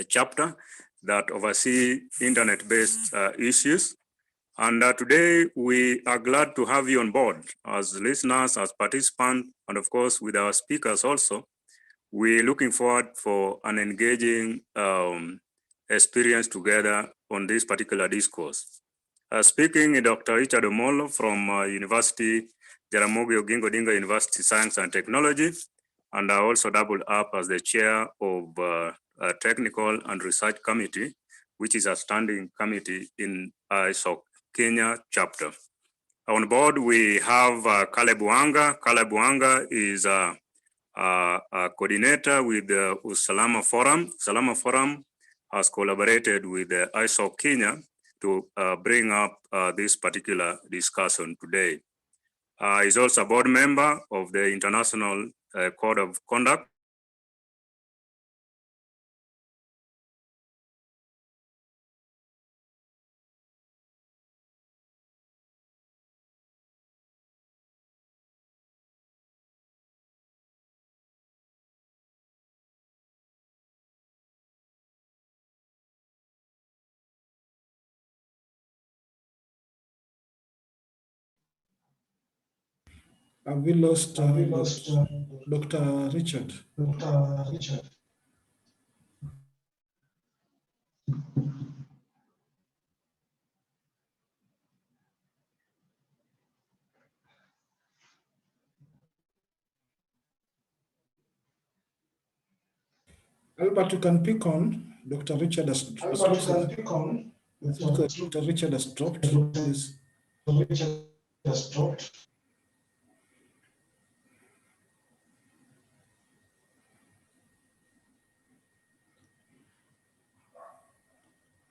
chapter that oversee internet-based issues. And today we are glad to have you on board as listeners, as participants, and of course with our speakers also. We're looking forward for an engaging experience together on this particular discourse. Speaking Dr. Richard Omolo from University Jaramogi Oginga Odinga University Science and Technology, and I also doubled up as the chair of a technical and research committee, which is a standing committee in ISOC Kenya chapter. On board, we have Caleb Wanga. Caleb Wanga is a coordinator with the Usalama Forum. Usalama Forum has collaborated with the ISOC Kenya to bring up this particular discussion today. He's also a board member of the International Code of Conduct. Have we lost Dr. Richard? Dr. Richard. Albert, you can pick on Dr. Richard has Albert, you can pick on Dr. Richard has dropped. Please. Dr. Richard has dropped.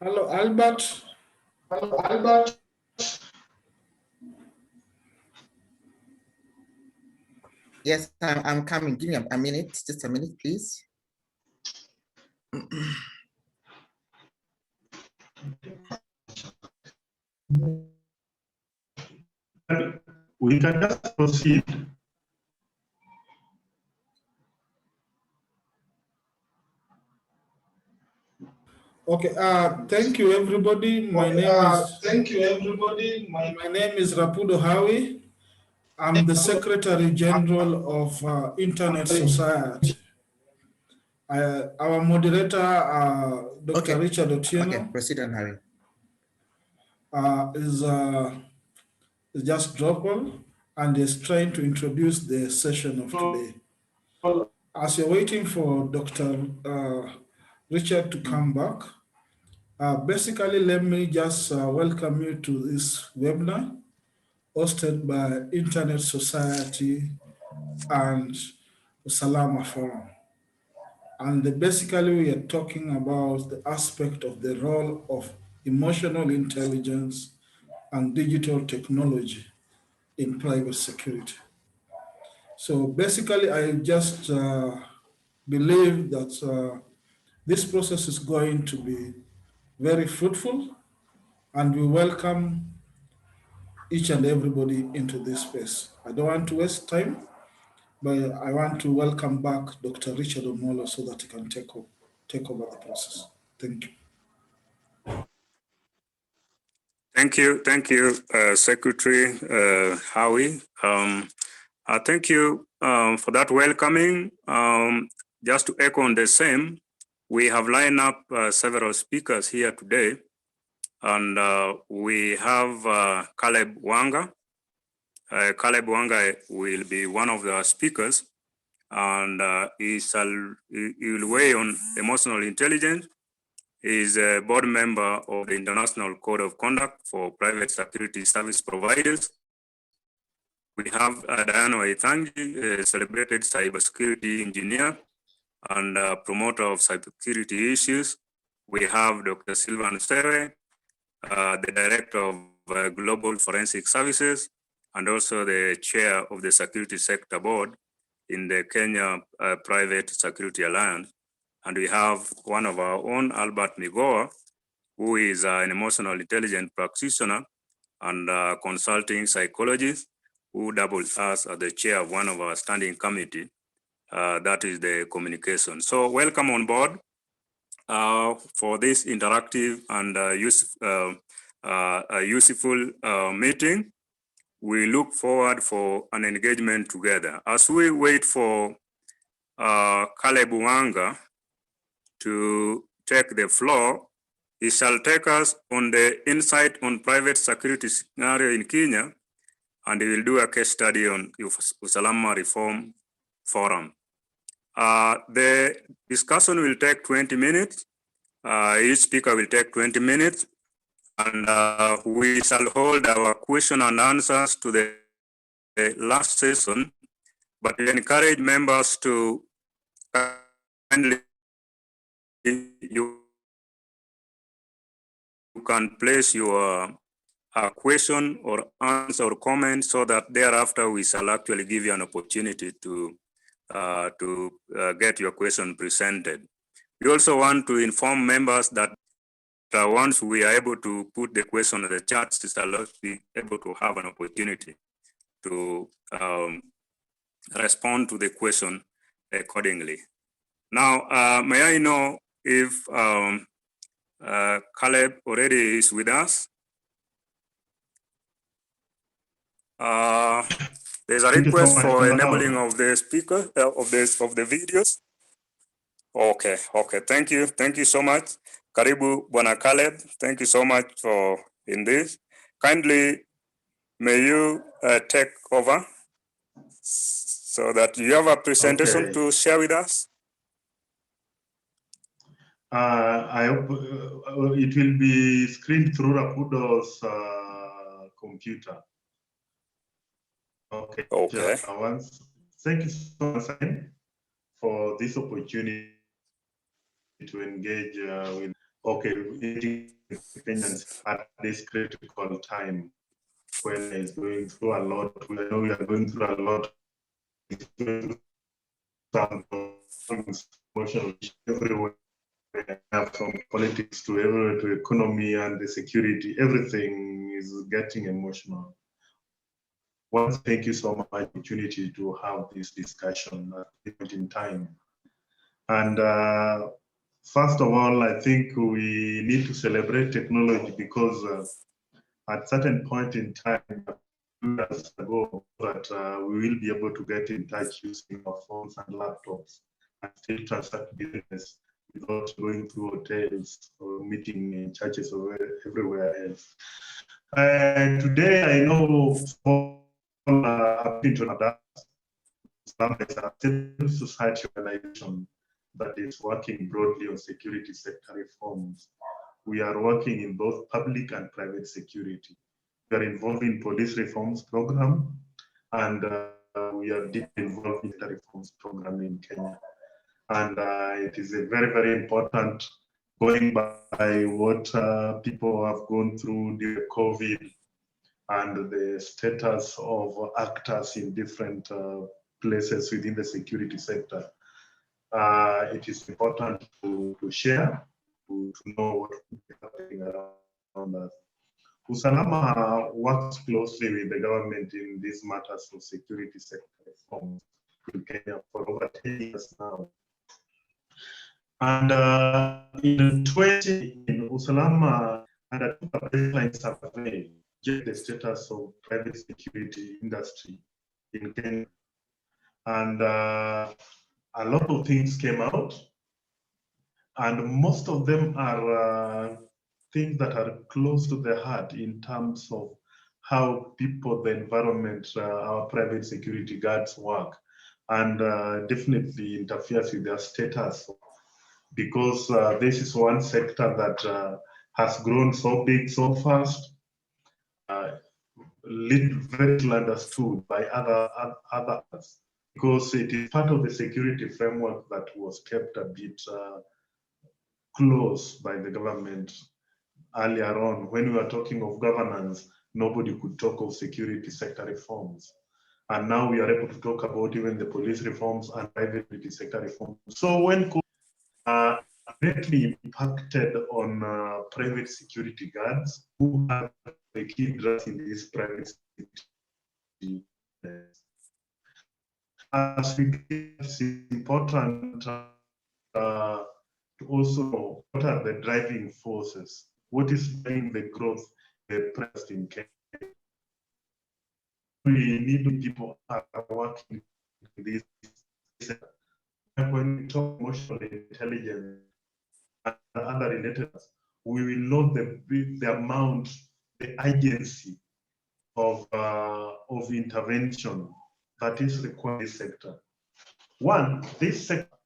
Hello, Albert. Hello, Albert. Yes, I'm coming. Give me a minute, just a minute, please. We can just proceed. Okay, thank you everybody. My name is Rapudo Hawi. I'm the Secretary General of Internet Society. Our moderator, Dr. Richard Otieno. Okay, proceed on Harry. Is just dropped and is trying to introduce the session of today. As you're waiting for Dr. Richard to come back, basically let me just welcome you to this webinar hosted by Internet Society and Usalama Forum. And basically we are talking about the aspect of the role of emotional intelligence and digital technology in private security. So basically, I just believe that this process is going to be very fruitful, and we welcome each and everybody into this space. I don't want to waste time, but I want to welcome back Dr. Richard Omolo so that he can take over the process. Thank you. Thank you, Secretary Howie. Thank you for that welcoming. Just to echo on the same, we have lined up several speakers here today, and we have Caleb Wanga. Caleb Wanga will be one of the speakers, and he will weigh on emotional intelligence. He is a board member of the International Code of Conduct for Private Security Service Providers. We have Diana Waitangi, a celebrated cybersecurity engineer and promoter of cybersecurity issues. We have Dr. Sylvan Sere, the director of Global Forensic Services, and also the chair of the Security Sector Board in the Kenya Private Security Alliance. And we have one of our own, Albert Migoa, who is an emotional intelligence practitioner and consulting psychologist, who doubles us as the chair of one of our standing committee, that is the communication. So welcome on board. for this interactive and useful meeting. We look forward for an engagement together. As we wait for Caleb Wanga to take the floor, he shall take us on the insight on private security scenario in Kenya, and he will do a case study on Usalama Reform Forum. The discussion will take 20 minutes. Each speaker will take 20 minutes, and we shall hold our question and answers to the last session, but we encourage members to kindly, you can place your question or answer or comment so that thereafter we shall actually give you an opportunity to get your question presented. We also want to inform members that once we are able to put the question in the chat, we shall be able to have an opportunity to respond to the question accordingly. Now, may I know if Caleb already is with us? There's a request for enabling of the speaker of the videos. Okay, thank you so much. Karibu Bwana Caleb, thank you so much for in this. Kindly, may you take over so that you have a presentation to share with us. I hope it will be screened through Rapudo's computer. Okay. Thank you so much for this opportunity to engage with Kenyans at this critical time when it's going through a lot. We know we are going through a lot. Some emotional everywhere, from politics to everywhere, to economy and the security. Everything is getting emotional. Once, thank you so much for the opportunity to have this discussion at this point in time. And first of all, I think we need to celebrate technology because at certain point in time, years ago, that we will be able to get in touch using our phones and laptops and still transact business without going through hotels or meeting in churches or everywhere else. Today, I know Islam is a civil society organization that is working broadly on security sector reforms. We are working in both public and private security. We are involved in police reforms program, and we are deeply involved in the reforms program in Kenya. And it is a very, very important, going by what people have gone through during COVID and the status of actors in different places within the security sector. It is important to share, to know what is happening around us. Usalama works closely with the government in these matters of security sector reforms in Kenya for over 10 years now. And in 20, Usalama undertook a baseline survey to check the status of private security industry in Kenya. And a lot of things came out, and most of them are things that are close to the heart in terms of how people, the environment, our private security guards work, and definitely interferes with their status, because this is one sector that has grown so big so fast, very little understood by others, because it is part of the security framework that was kept a bit close by the government earlier on. When we were talking of governance, nobody could talk of security sector reforms. And now we are able to talk about even the police reforms and private sector reforms. So when greatly impacted on private security guards who have the key drugs in this private security. As we get, it's important to also know what are the driving forces, what is driving the growth pressed in Kenya. We need people are working in this. When we talk emotional intelligence and other related, we will know the amount, the agency of intervention that is required in this sector. One, this sector,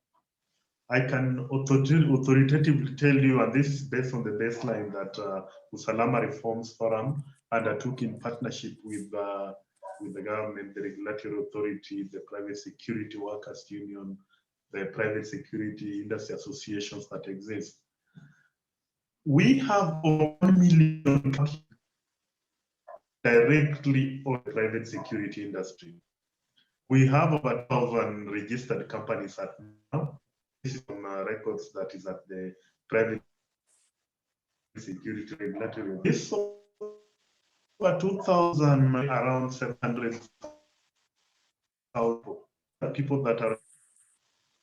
I can authoritatively tell you, and this is based on the baseline that Usalama Reforms Forum undertook in partnership with the government, the regulatory authority, the private security workers union, the private security industry associations that exist. We have over 1 million directly on the private security industry. We have over 1,000 registered companies at now. This is on records that is at the private security regulatory. This over 2,000, around 700,000 people that are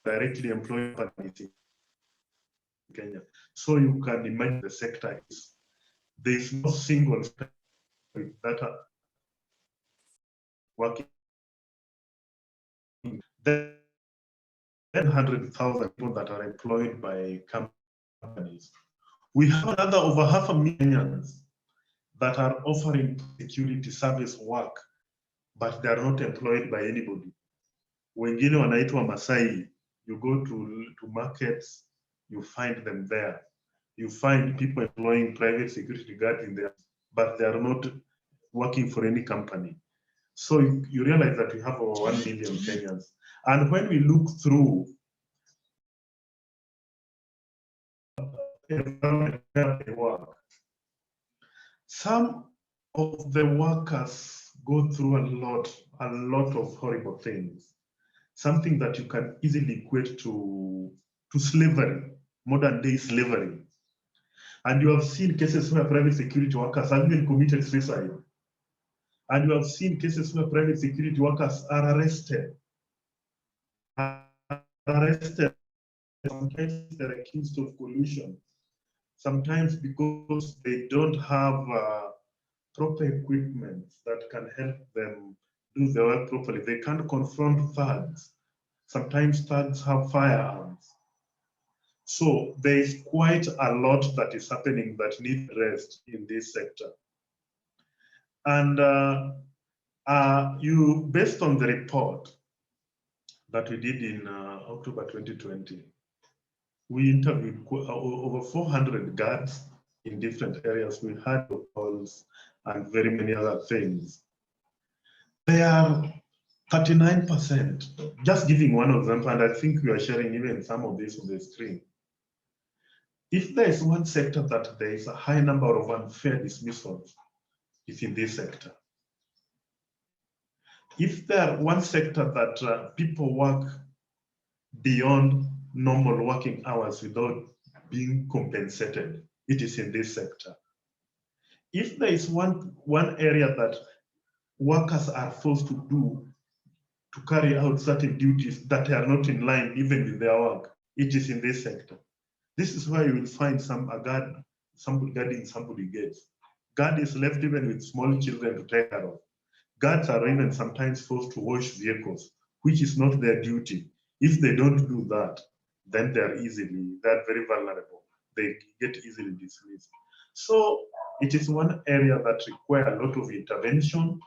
directly employed in Kenya. So you can imagine the sector is, there is no single sector that are working. Then 100,000 people that are employed by companies. We have another over 500,000 Kenyans that are offering security service work, but they are not employed by anybody. Wengine wanaitwa Masai. You go to markets, you find them there. You find people employing private security guards in there, but they are not working for any company. So you realize that we have over 1 million Kenyans. And when we look through where they work, some of the workers go through a lot of horrible things. Something that you can easily equate to slavery, modern day slavery. And you have seen cases where private security workers have even committed suicide. And you have seen cases where private security workers are arrested. Sometimes they're accused of collusion. Sometimes because they don't have proper equipment that can help them do their work properly. They can't confront thugs. Sometimes thugs have firearms. So there is quite a lot that is happening that needs rest in this sector. And based on the report that we did in October 2020, we interviewed over 400 guards in different areas. We had calls and very many other things. They are 39%, just giving one example, and I think we are sharing even some of this on the screen. If there is one sector that there is a high number of unfair dismissals, it's in this sector. If there one sector that people work beyond normal working hours without being compensated, it is in this sector. If there is one area that workers are forced to carry out certain duties that are not in line even with their work, it is in this sector. This is where you will find somebody guarding somebody gates. Guard is left even with small children to take care of. Guards are even sometimes forced to wash vehicles, which is not their duty. If they don't do that, then they're very vulnerable. They get easily dismissed. So it is one area that requires a lot of intervention,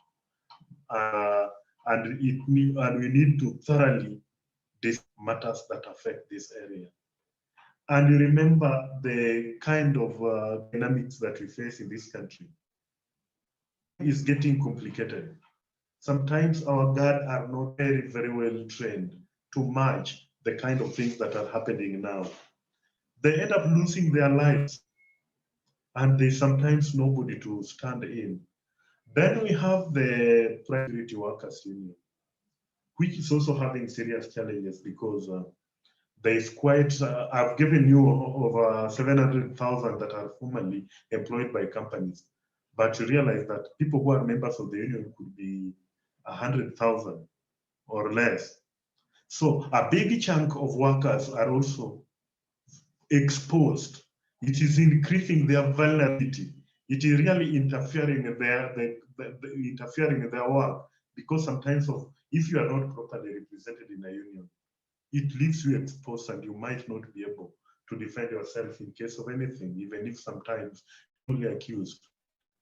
and we need to thoroughly discuss matters that affect this area. And you remember the kind of dynamics that we face in this country is getting complicated. Sometimes our guards are not very well trained to match the kind of things that are happening now. They end up losing their lives, and there's sometimes nobody to stand in. Then we have the private security workers union, which is also having serious challenges because there is quite, I've given you over 700,000 that are formally employed by companies, but you realize that people who are members of the union could be 100,000 or less. So a big chunk of workers are also exposed. It is increasing their vulnerability. It is really interfering in interfering in their work, because sometimes if you are not properly represented in a union, it leaves you exposed and you might not be able to defend yourself in case of anything, even if sometimes only accused.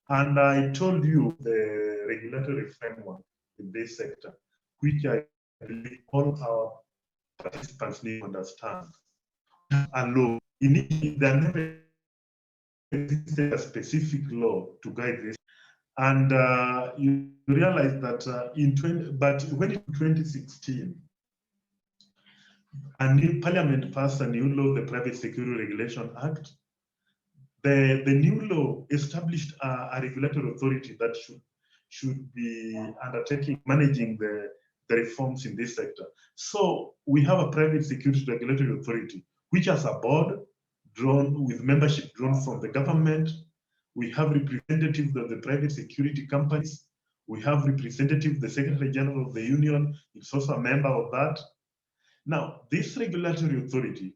And I told you the regulatory framework in this sector, which I believe all our participants need to understand. And law, initially, there never existed a specific law to guide this. And you realize that but when in 2016, a new parliament passed a new law, the Private Security Regulation Act. The new law established a regulatory authority that should be undertaking, managing the reforms in this sector. So we have a Private Security Regulatory Authority, which has a board drawn with membership drawn from the government. We have representatives of the private security companies. We have representatives, the Secretary General of the Union is also a member of that. Now, this regulatory authority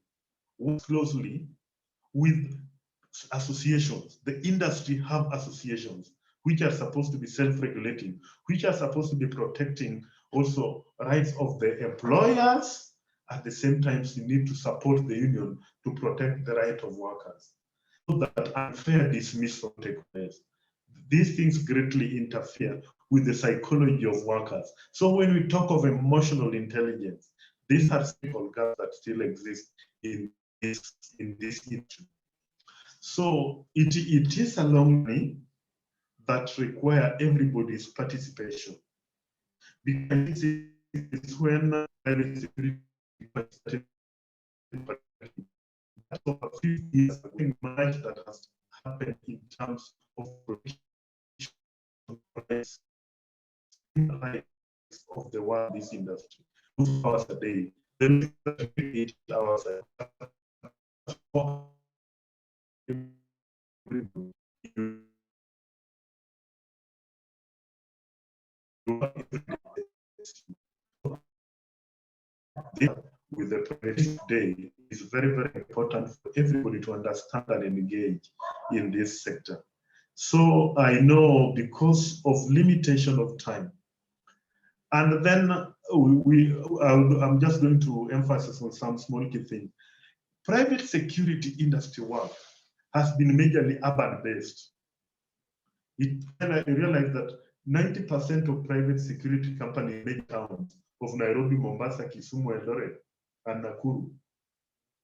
works closely with associations. The industry have associations which are supposed to be self-regulating, which are supposed to be protecting also rights of the employers. At the same time, you need to support the union to protect the right of workers, so that unfair dismissal take place. These things greatly interfere with the psychology of workers. So when we talk of emotional intelligence, these are simple gaps that still exist in this industry. So it is a long journey that require everybody's participation. Because it's when private security started, over 50 years, much that has happened in terms of rights of the world, this industry. 2 hours a day, then 8 hours a with the private day is very, very important for everybody to understand and engage in this sector. So I know because of limitation of time, and then I'm just going to emphasize on some small key things. Private security industry work has been majorly urban-based. I realized that 90% of private security companies in towns of Nairobi, Mombasa, Kisumu, Eldoret, and Nakuru,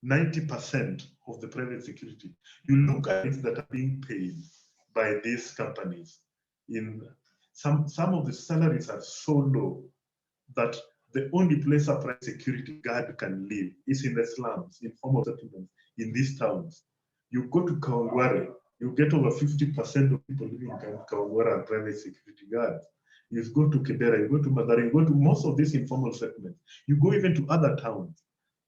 90% of the private security. You look at it that are being paid by these companies. In some of the salaries are so low that the only place a private security guard can live is in the slums, in formal settlements, in these towns. You go to Kawangware, you get over 50% of people living in Kawangware are private security guards. You go to Kibera, you go to Madara, you go to most of these informal settlements. You go even to other towns.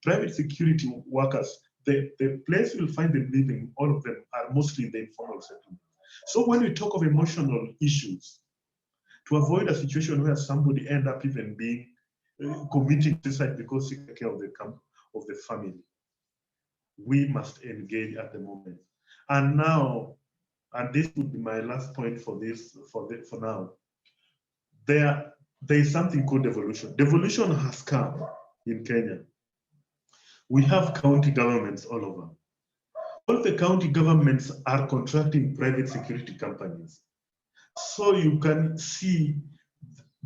Private security workers, the place you'll find them living, all of them are mostly in the informal settlement. So when we talk of emotional issues, to avoid a situation where somebody end up even being committing suicide because he takes care of the family, we must engage at the moment. And now, and this would be my last point for this for now. There is something called devolution. Devolution has come in Kenya. We have county governments all over. All the county governments are contracting private security companies. So you can see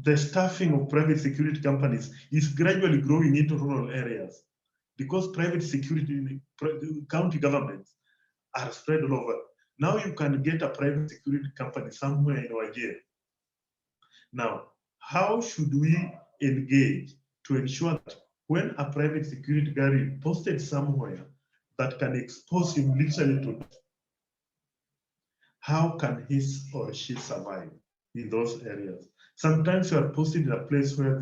the staffing of private security companies is gradually growing into rural areas because private security, county governments are spread all over. Now you can get a private security company somewhere in Wajir. Now, how should we engage to ensure that when a private security guard is posted somewhere that can expose him literally to death, how can he or she survive in those areas? Sometimes you are posted in a place where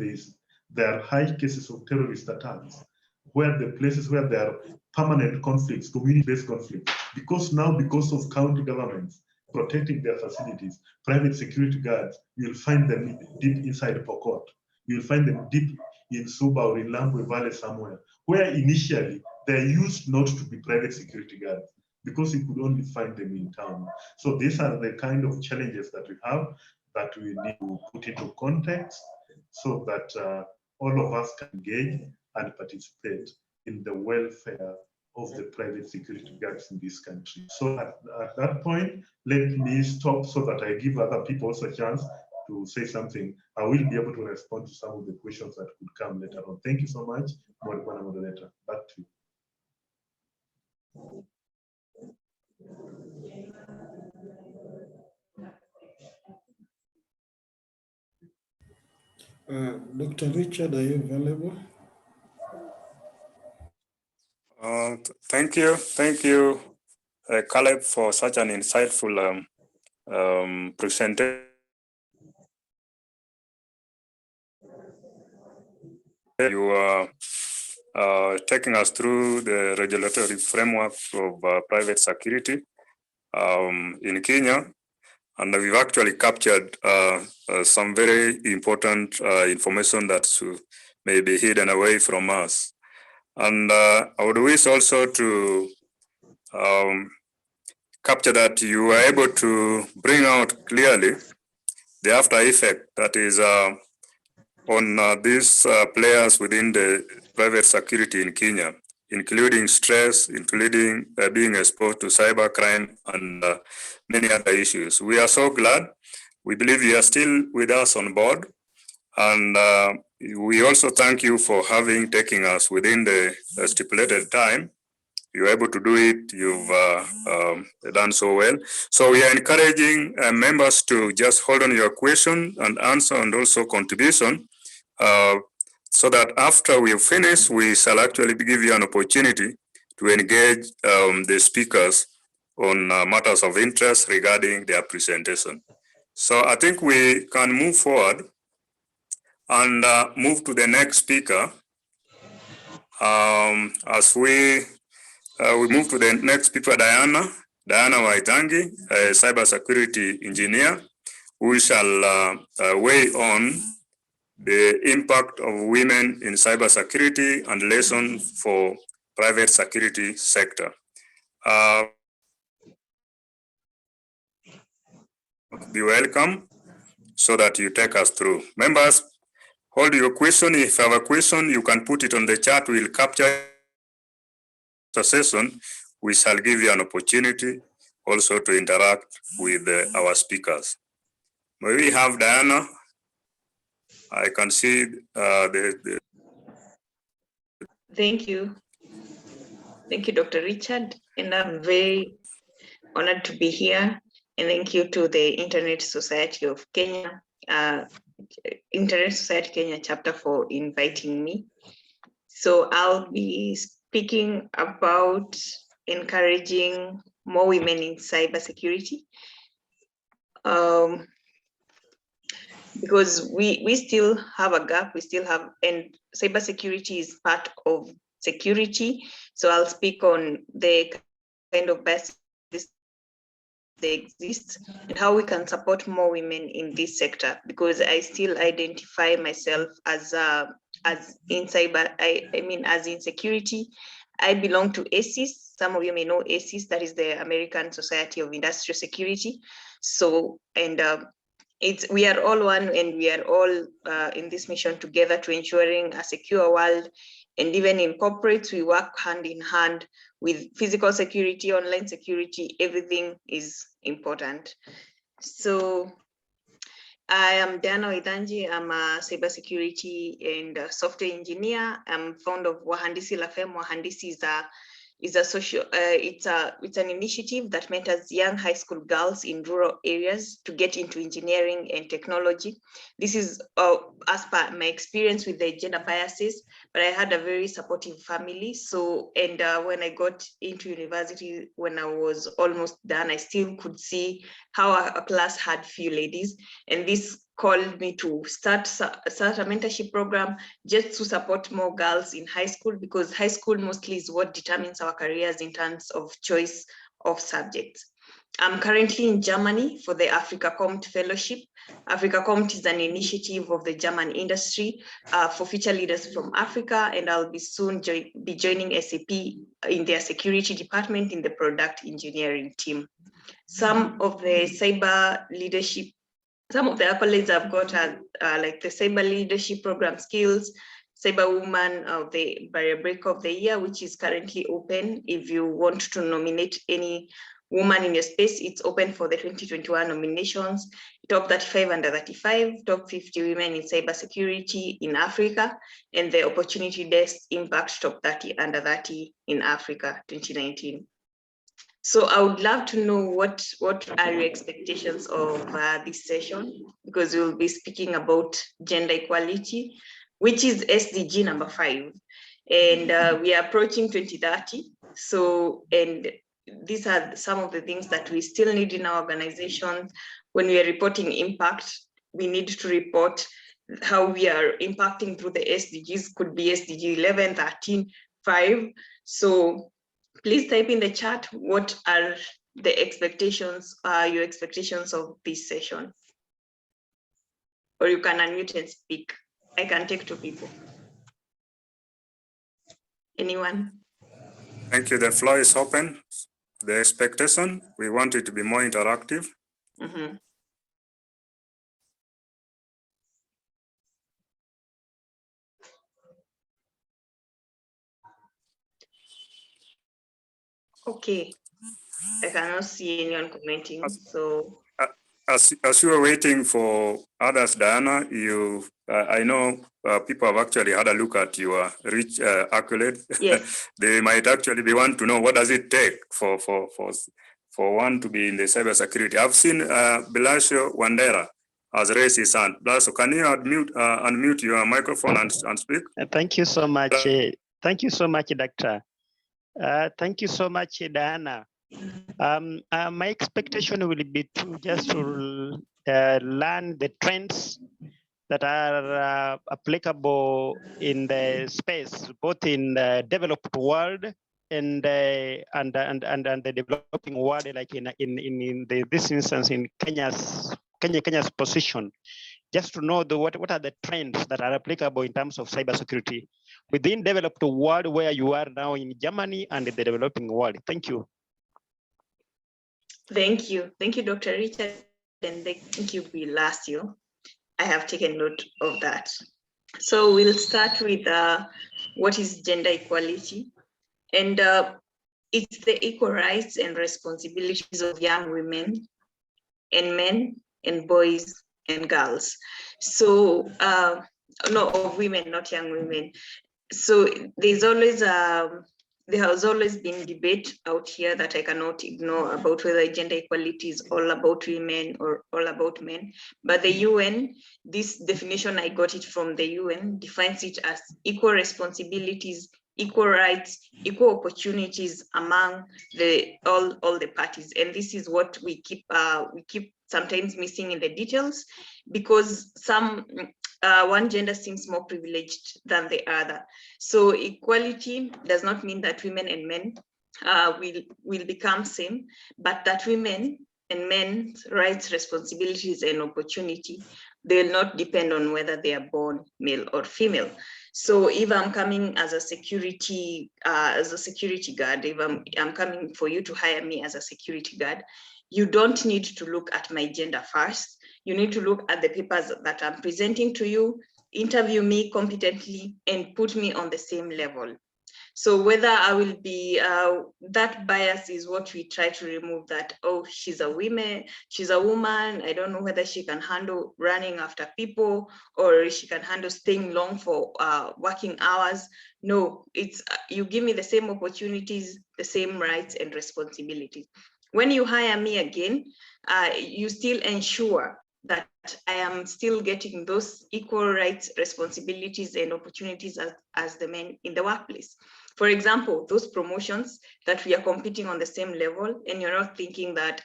there are high cases of terrorist attacks, where the places where there are permanent conflicts, community-based conflicts, because of county governments protecting their facilities, private security guards, you'll find them deep inside Pokot. You'll find them deep in Suba or in Lambwe Valley somewhere, where initially they used not to be private security guards because you could only find them in town. So these are the kind of challenges that we have that we need to put into context so that all of us can engage and participate in the welfare of the private security guards in this country. So at that point, let me stop so that I give other people also a chance to say something. I will be able to respond to some of the questions that could come later on. Thank you so much, moderator. Back to you. Dr. Richard, are you available? Thank you, Caleb, for such an insightful presentation. You are taking us through the regulatory framework of private security in Kenya, and we've actually captured some very important information that may be hidden away from us. And I would wish also to capture that you were able to bring out clearly the after effect that is on these players within the private security in Kenya, including stress, including being exposed to cybercrime and many other issues. We are so glad. We believe you are still with us on board. And we also thank you for having taken us within the stipulated time. You're able to do it. You've done so well. So we are encouraging members to just hold on your question and answer and also contribution so that after we finish, we shall actually give you an opportunity to engage the speakers on matters of interest regarding their presentation. So I think we can move forward and move to the next speaker. As we move to the next speaker, Diana Waitangi, a cybersecurity engineer, who shall weigh on the impact of women in cybersecurity and lessons for private security sector. Be welcome so that you take us through. Members, hold your question. If you have a question, you can put it on the chat. We'll capture the session. We shall give you an opportunity also to interact with our speakers. May we have Diana? I can see Thank you. Thank you, Dr. Richard. And I'm very honored to be here. And thank you to the Internet Society of Kenya, Internet Society Kenya chapter for inviting me. So I'll be speaking about encouraging more women in cybersecurity. Because we still have a gap, and cybersecurity is part of security. So I'll speak on the kind of biases that exist and how we can support more women in this sector, because I still identify myself as in cyber, as in security. I belong to ACIS. Some of you may know ACIS, that is the American Society of Industrial Security. So, and we are all one, and we are all in this mission together to ensuring a secure world. And even in corporates, we work hand in hand with physical security, online security. Everything is important. So I am Diana Waitangi. I'm a cybersecurity and software engineer. I'm founder of Wahandisi Lafem. Wahandisi is a social, it's an initiative that mentors young high school girls in rural areas to get into engineering and technology. This is as per my experience with the gender biases, but I had a very supportive family. So, and when I got into university, when I was almost done, I still could see how a class had few ladies, and this called me to start a mentorship program just to support more girls in high school, because high school mostly is what determines our careers in terms of choice of subjects. I'm currently in Germany for the Africa Comt Fellowship. Africa Comt is an initiative of the German industry for future leaders from Africa, and I'll be soon be joining SAP in their security department in the product engineering team. Some of the cyber leadership, some of the accolades I've got are like the cyber leadership program skills, Cyber Woman of the Barrier Break of the Year, which is currently open. If you want to nominate any woman in your space, it's open for the 2021 nominations. Top 35 under 35, top 50 women in cybersecurity in Africa, and the Opportunity Desk Impact top 30 under 30 in Africa 2019. So I would love to know what are your expectations of this session, because we'll be speaking about gender equality, which is SDG number 5. And we are approaching 2030. So, and these are some of the things that we still need in our organizations. When we are reporting impact, we need to report how we are impacting through the SDGs, could be SDG 11, 13, 5. So please type in the chat, what are the expectations, your expectations of this session? Or you can unmute and speak. I can take 2 people. Anyone? Thank you. The floor is open. The expectation, we want it to be more interactive. Mm-hmm. Okay, I cannot see anyone commenting, so. As you are waiting for others, Diana, I know people have actually had a look at your rich accolade. Yes. They might actually be want to know, what does it take for one to be in the cybersecurity? I've seen Bilasio Wandera has raised his hand. Bilasio, can you unmute your microphone and speak? Thank you so much. Thank you so much, Doctor. Thank you so much, Diana. My expectation will be to just to learn the trends that are applicable in the space, both in the developed world and the developing world, like in this instance in Kenya's position. Just to know what are the trends that are applicable in terms of cybersecurity within developed world, where you are now in Germany and the developing world. Thank you. Thank you, Dr. Richard, and thank you, Bilasio. I have taken note of that. So we'll start with what is gender equality, and it's the equal rights and responsibilities of young women and men and boys and girls. So no, of women, not young women. So there has always been debate out here that I cannot ignore about whether gender equality is all about women or all about men. But the UN, this definition, I got it from the UN, defines it as equal responsibilities, equal rights, equal opportunities among all the parties. And this is what we keep sometimes missing in the details, because one gender seems more privileged than the other. So equality does not mean that women and men will become same, but that women and men's rights, responsibilities, and opportunity, they will not depend on whether they are born male or female. So if I'm coming as a security guard, if I'm coming for you to hire me as a security guard, you don't need to look at my gender first. You need to look at the papers that I'm presenting to you, interview me competently, and put me on the same level. So whether I will be, that bias is what we try to remove, that, oh, she's a woman, I don't know whether she can handle running after people, or she can handle staying long for working hours. No, it's you give me the same opportunities, the same rights and responsibilities. When you hire me again, you still ensure that I am still getting those equal rights, responsibilities, and opportunities as the men in the workplace. For example, those promotions that we are competing on the same level, and you're not thinking that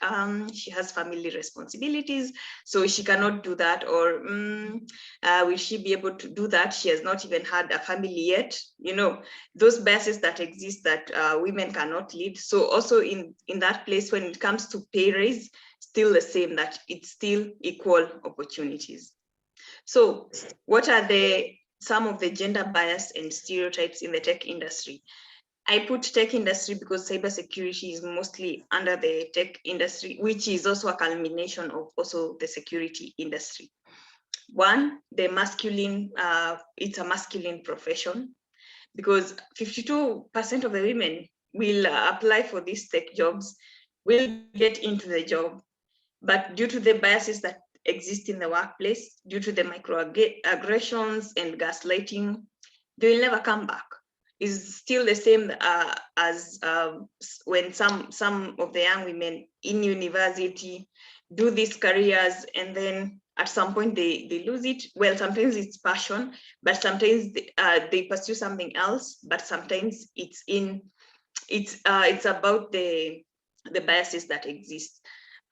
she has family responsibilities, so she cannot do that, or will she be able to do that? She has not even had a family yet. You know, those biases that exist that women cannot lead. So also in that place, when it comes to pay raise, still the same, that it's still equal opportunities. So what are some of the gender bias and stereotypes in the tech industry? I put tech industry because cybersecurity is mostly under the tech industry, which is also a culmination of also the security industry. One, the masculine, it's a masculine profession, because 52% of the women will apply for these tech jobs, will get into the job, but due to the biases that exist in the workplace, due to the microaggressions and gaslighting, they will never come back. Is still the same as when some of the young women in university do these careers, and then at some point they lose it. Well, sometimes it's passion, but sometimes they pursue something else, but sometimes it's about the biases that exist.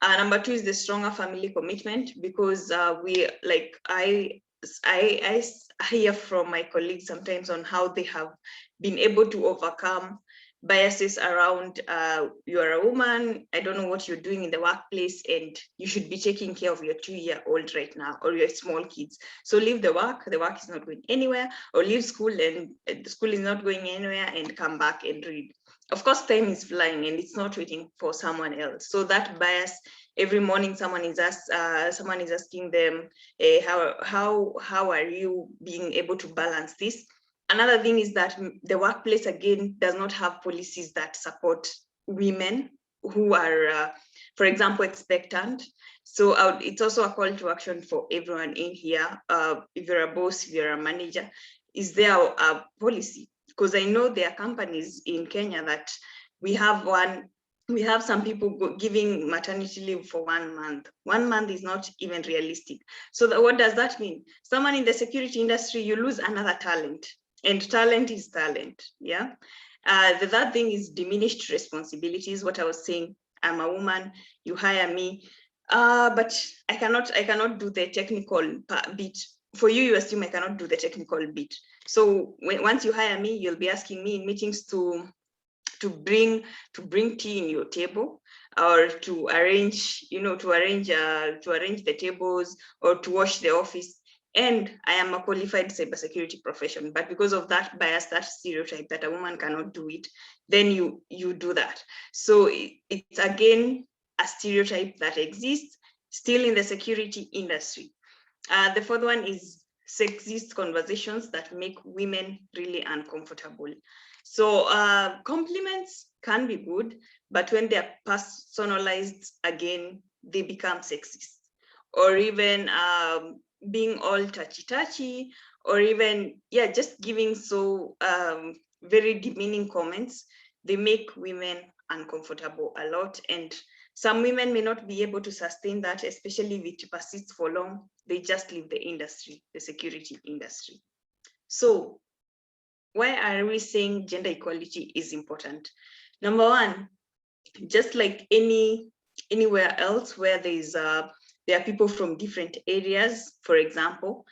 Number two is the stronger family commitment, because I hear from my colleagues sometimes on how they have been able to overcome biases around you are a woman, I don't know what you're doing in the workplace, and you should be taking care of your 2-year-old right now, or your small kids. So leave the work is not going anywhere, or leave school and the school is not going anywhere, and come back and read. Of course, time is flying and it's not waiting for someone else. So that bias, every morning someone is asking them, how are you being able to balance this? Another thing is that the workplace, again, does not have policies that support women who are, for example, expectant. So it's also a call to action for everyone in here. If you're a boss, if you're a manager, is there a policy? Because I know there are companies in Kenya that we have some people giving maternity leave for 1 month. 1 month is not even realistic. So what does that mean? Someone in the security industry, you lose another talent, and talent is talent. Yeah. The third thing is diminished responsibilities. What I was saying, I'm a woman, you hire me, but I cannot do the technical bit. For you, you assume I cannot do the technical bit. So once you hire me, you'll be asking me in meetings to bring tea in your table, or to arrange the tables, or to wash the office. And I am a qualified cybersecurity profession, but because of that bias, that stereotype that a woman cannot do it, then you do that. So it's again a stereotype that exists still in the security industry. The fourth one is sexist conversations that make women really uncomfortable. So compliments can be good, but when they're personalized, again, they become sexist. Or even being all touchy-touchy, or even, just giving so very demeaning comments, they make women uncomfortable a lot. And some women may not be able to sustain that, especially if it persists for long. They just leave the industry, the security industry. So why are we saying gender equality is important? Number one, just like anywhere else where there are people from different areas, for example,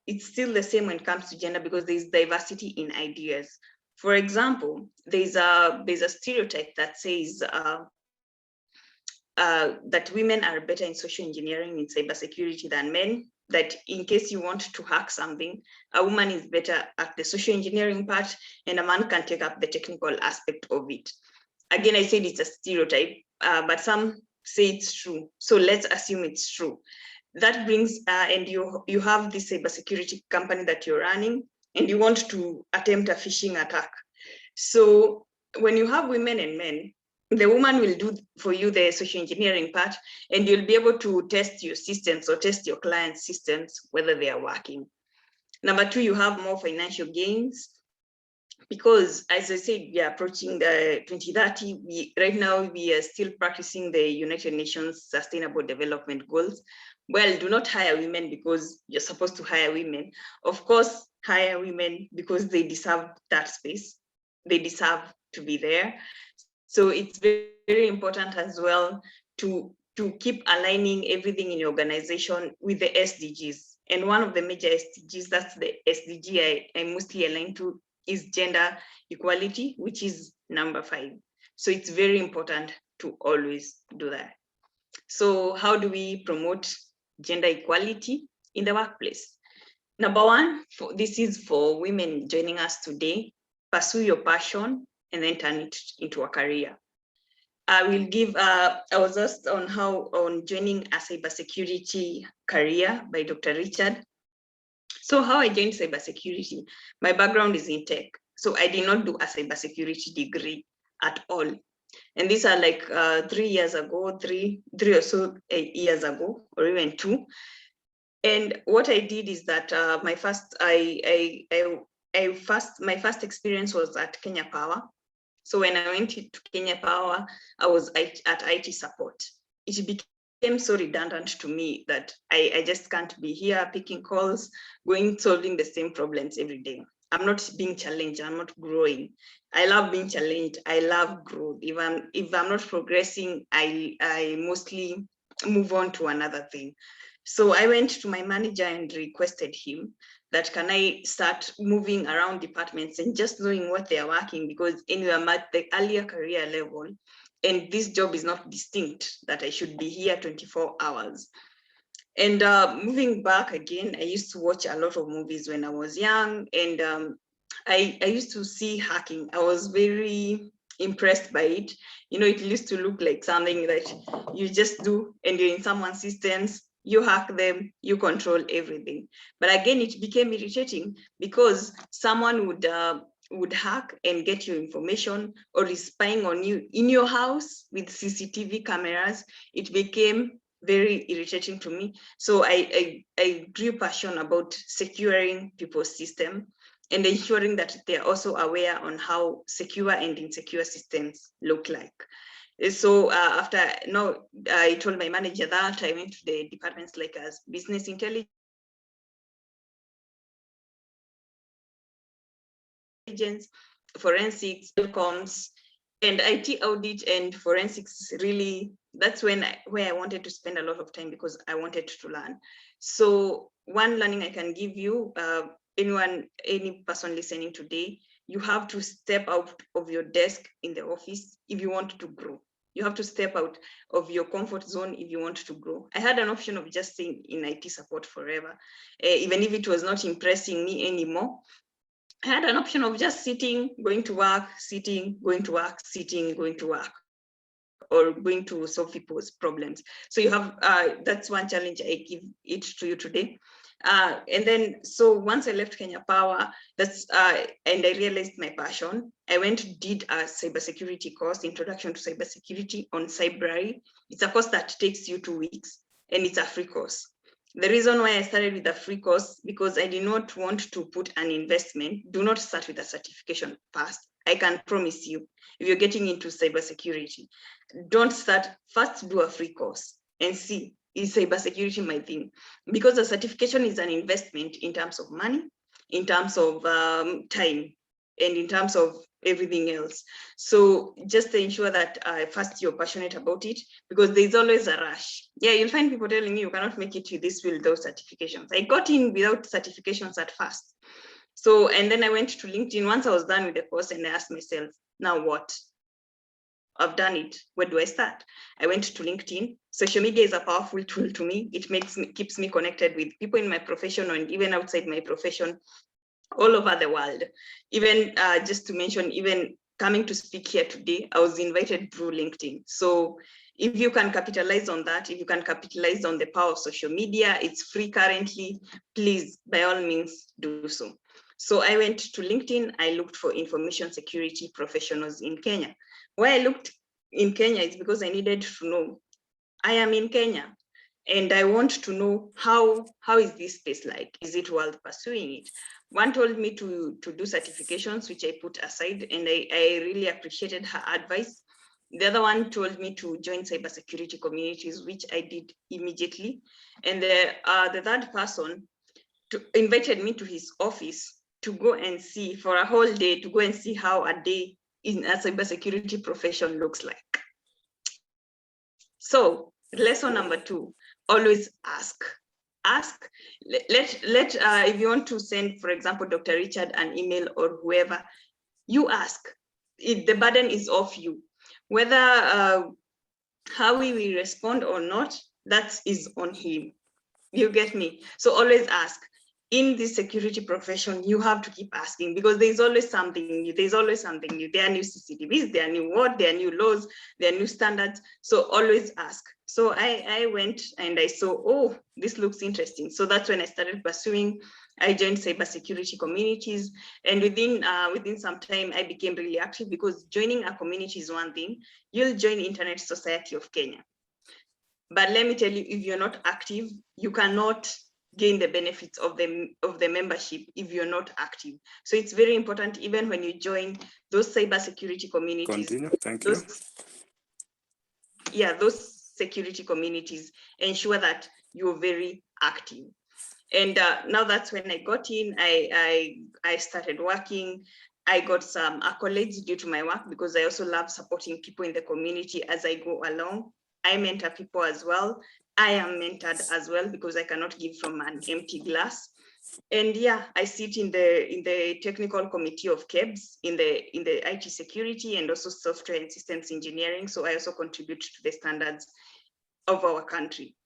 it's still the same when it comes to gender, because there's diversity in ideas. For example, there's a stereotype that says that women are better in social engineering, in cybersecurity than men, that in case you want to hack something, a woman is better at the social engineering part, and a man can take up the technical aspect of it. Again, I said it's a stereotype, but some say it's true. So let's assume it's true. That brings, and you have this cybersecurity company that you're running, and you want to attempt a phishing attack. So when you have women and men, the woman will do for you the social engineering part, and you'll be able to test your systems or test your client's systems, whether they are working. Number two, you have more financial gains, because as I said, we are approaching the 2030. Right now, we are still practicing the United Nations Sustainable Development Goals. Well, do not hire women because you're supposed to hire women. Of course, hire women because they deserve that space. they deserve to be there. So it's very, very important as well to keep aligning everything in your organization with the SDGs. And one of the major SDGs, that's the SDG I mostly align to, is gender equality, which is number 5. So it's very important to always do that. So how do we promote gender equality in the workplace? Number 1, this is for women joining us today: pursue your passion and then turn it into a career. I will give, I was asked on joining a cybersecurity career by Dr. Richard. So how I joined cybersecurity, my background is in tech. So I did not do a cybersecurity degree at all. And these are like 3 years ago, three or so years ago, or even 2. And what I did is that my first experience was at Kenya Power. So when I went to Kenya Power, I was at IT support. It became so redundant to me that I just can't be here picking calls, solving the same problems every day. I'm not being challenged, I'm not growing. I love being challenged, I love growth. If I'm not progressing, I mostly move on to another thing. So I went to my manager and requested him that can I start moving around departments and just knowing what they are working, because anyway, I'm at the earlier career level and this job is not distinct, that I should be here 24 hours. And moving back again, I used to watch a lot of movies when I was young, and I used to see hacking. I was very impressed by it. You know, it used to look like something that you just do and you're in someone's systems, you hack them, you control everything. But again, it became irritating because someone would hack and get your information, or is spying on you in your house with CCTV cameras. It became very irritating to me. So I grew passion about securing people's system and ensuring that they are also aware on how secure and insecure systems look like. So after I told my manager that, I went to the departments like as business intelligence, forensics, telecoms, and IT audit and forensics. Really, that's where I wanted to spend a lot of time, because I wanted to learn. So one learning I can give you, any person listening today, you have to step out of your desk in the office if you want to grow. You have to step out of your comfort zone if you want to grow. I had an option of just staying in IT support forever, even if it was not impressing me anymore. I had an option of just sitting, going to work, sitting, going to work, sitting, going to work, or going to solve people's problems. So you have, that's one challenge I give it to you today. And then, so once I left Kenya Power, and I realized my passion, I did a cybersecurity course, Introduction to Cybersecurity on Cybrary. It's a course that takes you 2 weeks, and it's a free course. The reason why I started with a free course, because I did not want to put an investment. Do not start with a certification first. I can promise you, if you're getting into cybersecurity, don't start, first do a free course and see, is cybersecurity my thing? Because a certification is an investment in terms of money, in terms of time, and in terms of everything else. So just to ensure that first you're passionate about it, because there's always a rush. Yeah, you'll find people telling you cannot make it to this field without certifications. I got in without certifications at first. So, and then I went to LinkedIn once I was done with the course, and I asked myself, now what? I've done it. Where do I start? I went to LinkedIn. Social media is a powerful tool to me. It keeps me connected with people in my profession and even outside my profession, all over the world. Even just to mention, even coming to speak here today, I was invited through LinkedIn. So if you can capitalize on that, if you can capitalize on the power of social media, it's free currently, please, by all means, do so. So I went to LinkedIn, I looked for information security professionals in Kenya. Why I looked in Kenya is because I needed to know, I am in Kenya, and I want to know how is this space like? Is it worth pursuing it? One told me to do certifications, which I put aside, and I really appreciated her advice. The other one told me to join cybersecurity communities, which I did immediately. And the third person invited me to his office to go and see, for a whole day, to go and see how a day in a cybersecurity profession looks like. So lesson number 2, always ask. Ask, if you want to send, for example, Dr. Richard an email or whoever, you ask. The burden is off you. Whether how we will respond or not, that is on him. You get me? So always ask. In this security profession, you have to keep asking, because there's always something new. There's always something new. There are new CCTVs, there are new what, there are new laws, there are new standards. So always ask. So I went and I saw, oh, this looks interesting. So that's when I started pursuing. I joined cybersecurity communities, and within some time, I became really active, because joining a community is one thing. You'll join Internet Society of Kenya. But let me tell you, if you're not active, you cannot gain the benefits of the membership if you're not active. So it's very important, even when you join those cybersecurity communities. Continue. Thank you. Those security communities, ensure that you're very active. And now that's when I got in. I started working. I got some accolades due to my work, because I also love supporting people in the community as I go along. I mentor people as well. I am mentored as well, because I cannot give from an empty glass. And yeah, I sit in the technical committee of KEBS in the IT security and also software and systems engineering. So I also contribute to the standards of our country.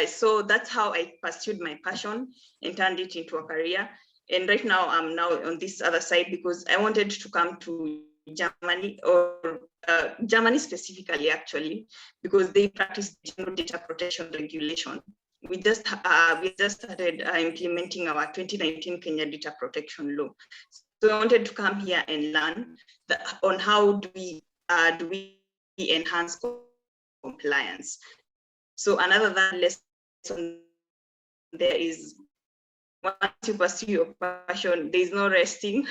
So that's how I pursued my passion and turned it into a career. And right now I'm now on this other side, because I wanted to come to Germany, or Germany specifically, actually, because they practice general data protection regulation. We just started implementing our 2019 Kenya data protection law. So I wanted to come here and learn on how do we enhance compliance. So another lesson there is, once you pursue your passion, there is no resting.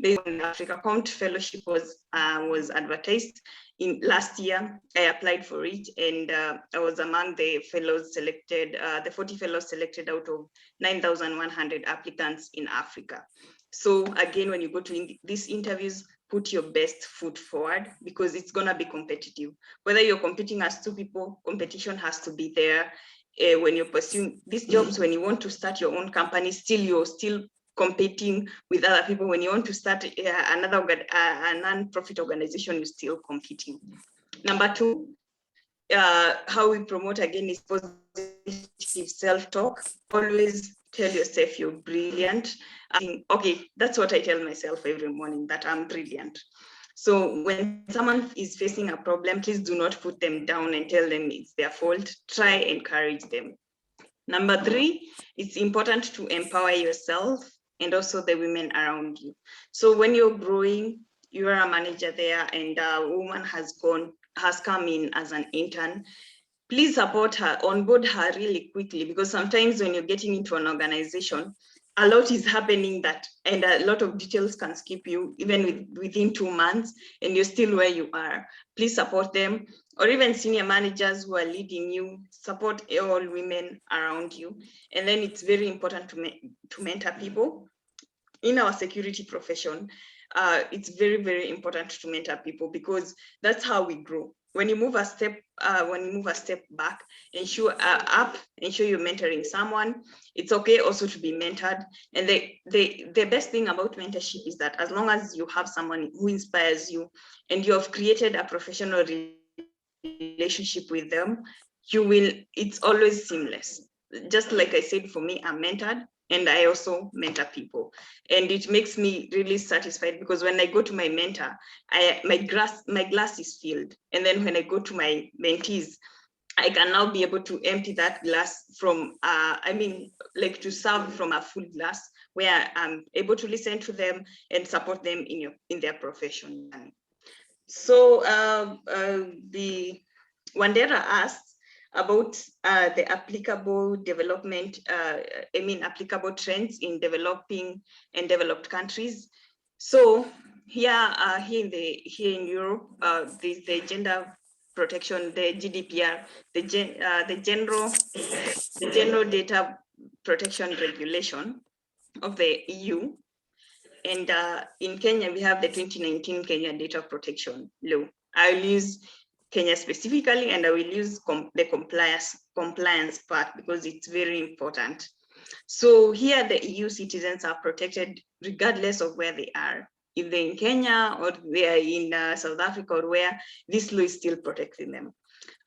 The Africa Count Fellowship was advertised in last year. I applied for it, and I was among the fellows selected, the 40 fellows selected out of 9,100 applicants in Africa. So again, when you go to these interviews, put your best foot forward, because it's gonna be competitive. Whether you're competing as 2 people, competition has to be there. When you're pursuing these jobs, when you want to start your own company, you're still competing with other people. When you want to start a non-profit organization, you're still competing. Number 2, how we promote again is positive self-talk. Always tell yourself you're brilliant. Okay, that's what I tell myself every morning, that I'm brilliant. So when someone is facing a problem, please do not put them down and tell them it's their fault. Try and encourage them. Number 3, it's important to empower yourself and also the women around you. So when you're growing, you're a manager there, and a woman has come in as an intern, please support her, onboard her really quickly, because sometimes when you're getting into an organization, a lot is happening and a lot of details can skip you, even within 2 months, and you're still where you are. Please support them, or even senior managers who are leading you, support all women around you. And then it's very important to mentor people. In our security profession, it's very, very important to mentor people, because that's how we grow. When you move a step back, ensure you're mentoring someone. It's okay also to be mentored. And the best thing about mentorship is that as long as you have someone who inspires you and you have created a professional relationship with them, it's always seamless. Just like I said, for me, I'm mentored, and I also mentor people. And it makes me really satisfied, because when I go to my mentor, my glass is filled. And then when I go to my mentees, I can now be able to empty that glass from, to serve from a full glass, where I'm able to listen to them and support them in their profession. So the Wandera asked about the applicable development, applicable trends in developing and developed countries. So here in Europe, the gender protection, the GDPR, the general data protection regulation. EU. And in Kenya, we have the 2019 Kenya Data Protection Law. I'll use Kenya specifically, and I will use the compliance part because it's very important. So here the EU citizens are protected regardless of where they are. If they're in Kenya or they are in South Africa or where, this law is still protecting them.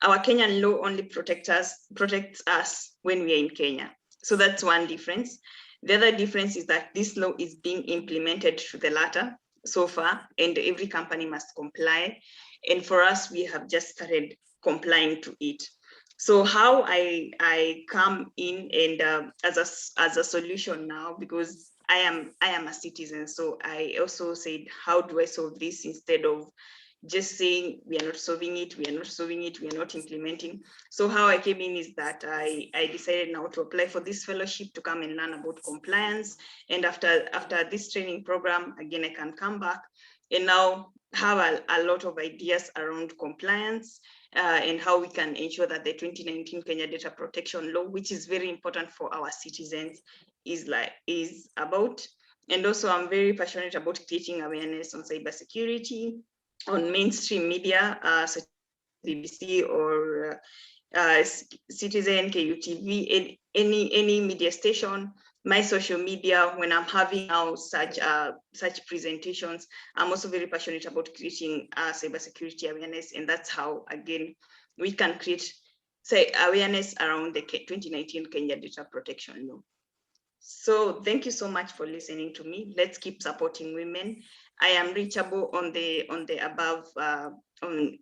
Our Kenyan law only protects us when we are in Kenya. So that's one difference. The other difference is that this law is being implemented to the latter so far, and every company must comply. And for us, we have just started complying to it. So how I come in and as a solution now, because I am a citizen, so I also said, how do I solve this instead of just saying we are not solving it, we are not solving it, we are not implementing. So how I came in is that I decided now to apply for this fellowship to come and learn about compliance. And after this training program, again, I can come back and now have a lot of ideas around compliance and how we can ensure that the 2019 Kenya Data Protection Law, which is very important for our citizens, is about. And also I'm very passionate about creating awareness on cybersecurity, on mainstream media, such as BBC or Citizen, KUTV, any media station, my social media. When I'm having now such presentations, I'm also very passionate about creating cybersecurity awareness, and that's how, again, we can create awareness around the 2019 Kenya Data Protection Law. So thank you so much for listening to me. Let's keep supporting women. I am reachable on the above on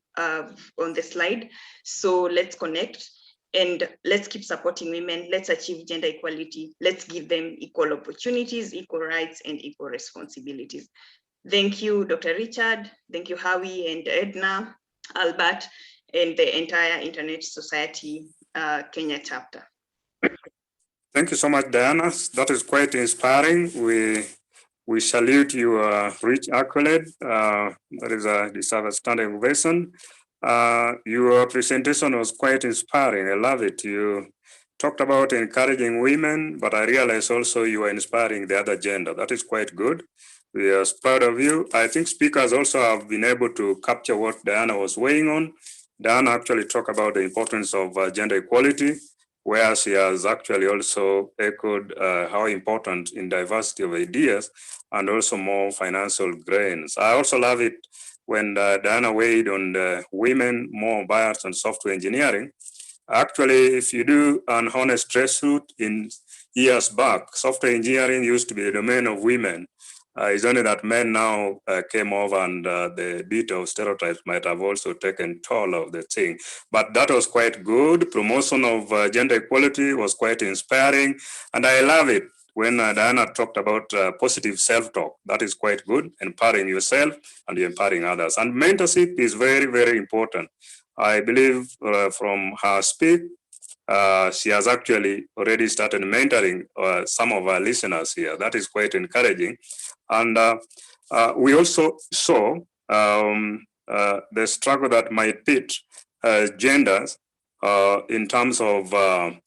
the slide. So let's connect and let's keep supporting women. Let's achieve gender equality. Let's give them equal opportunities, equal rights, and equal responsibilities. Thank you, Dr. Richard. Thank you, Howie and Edna, Albert, and the entire Internet Society Kenya chapter. Thank you so much, Diana. That is quite inspiring. We salute your rich accolade. That is a deserved standing ovation. Your presentation was quite inspiring. I love it. You talked about encouraging women, but I realize also you are inspiring the other gender. That is quite good. We are proud of you. I think speakers also have been able to capture what Diana was weighing on. Diana actually talked about the importance of gender equality, where she has actually also echoed how important in diversity of ideas and also more financial gains. I also love it when Diana weighed on the women more biased on software engineering. Actually, if you do an honest trace route in years back, software engineering used to be the domain of women. It's only that men now came over and the bit of stereotypes might have also taken toll of the thing. But that was quite good. Promotion of gender equality was quite inspiring. And I love it when Diana talked about positive self-talk. That is quite good, empowering yourself and empowering others. And mentorship is very, very important. I believe from her speak, she has actually already started mentoring some of our listeners here. That is quite encouraging. And we also saw the struggle that might pit genders in terms of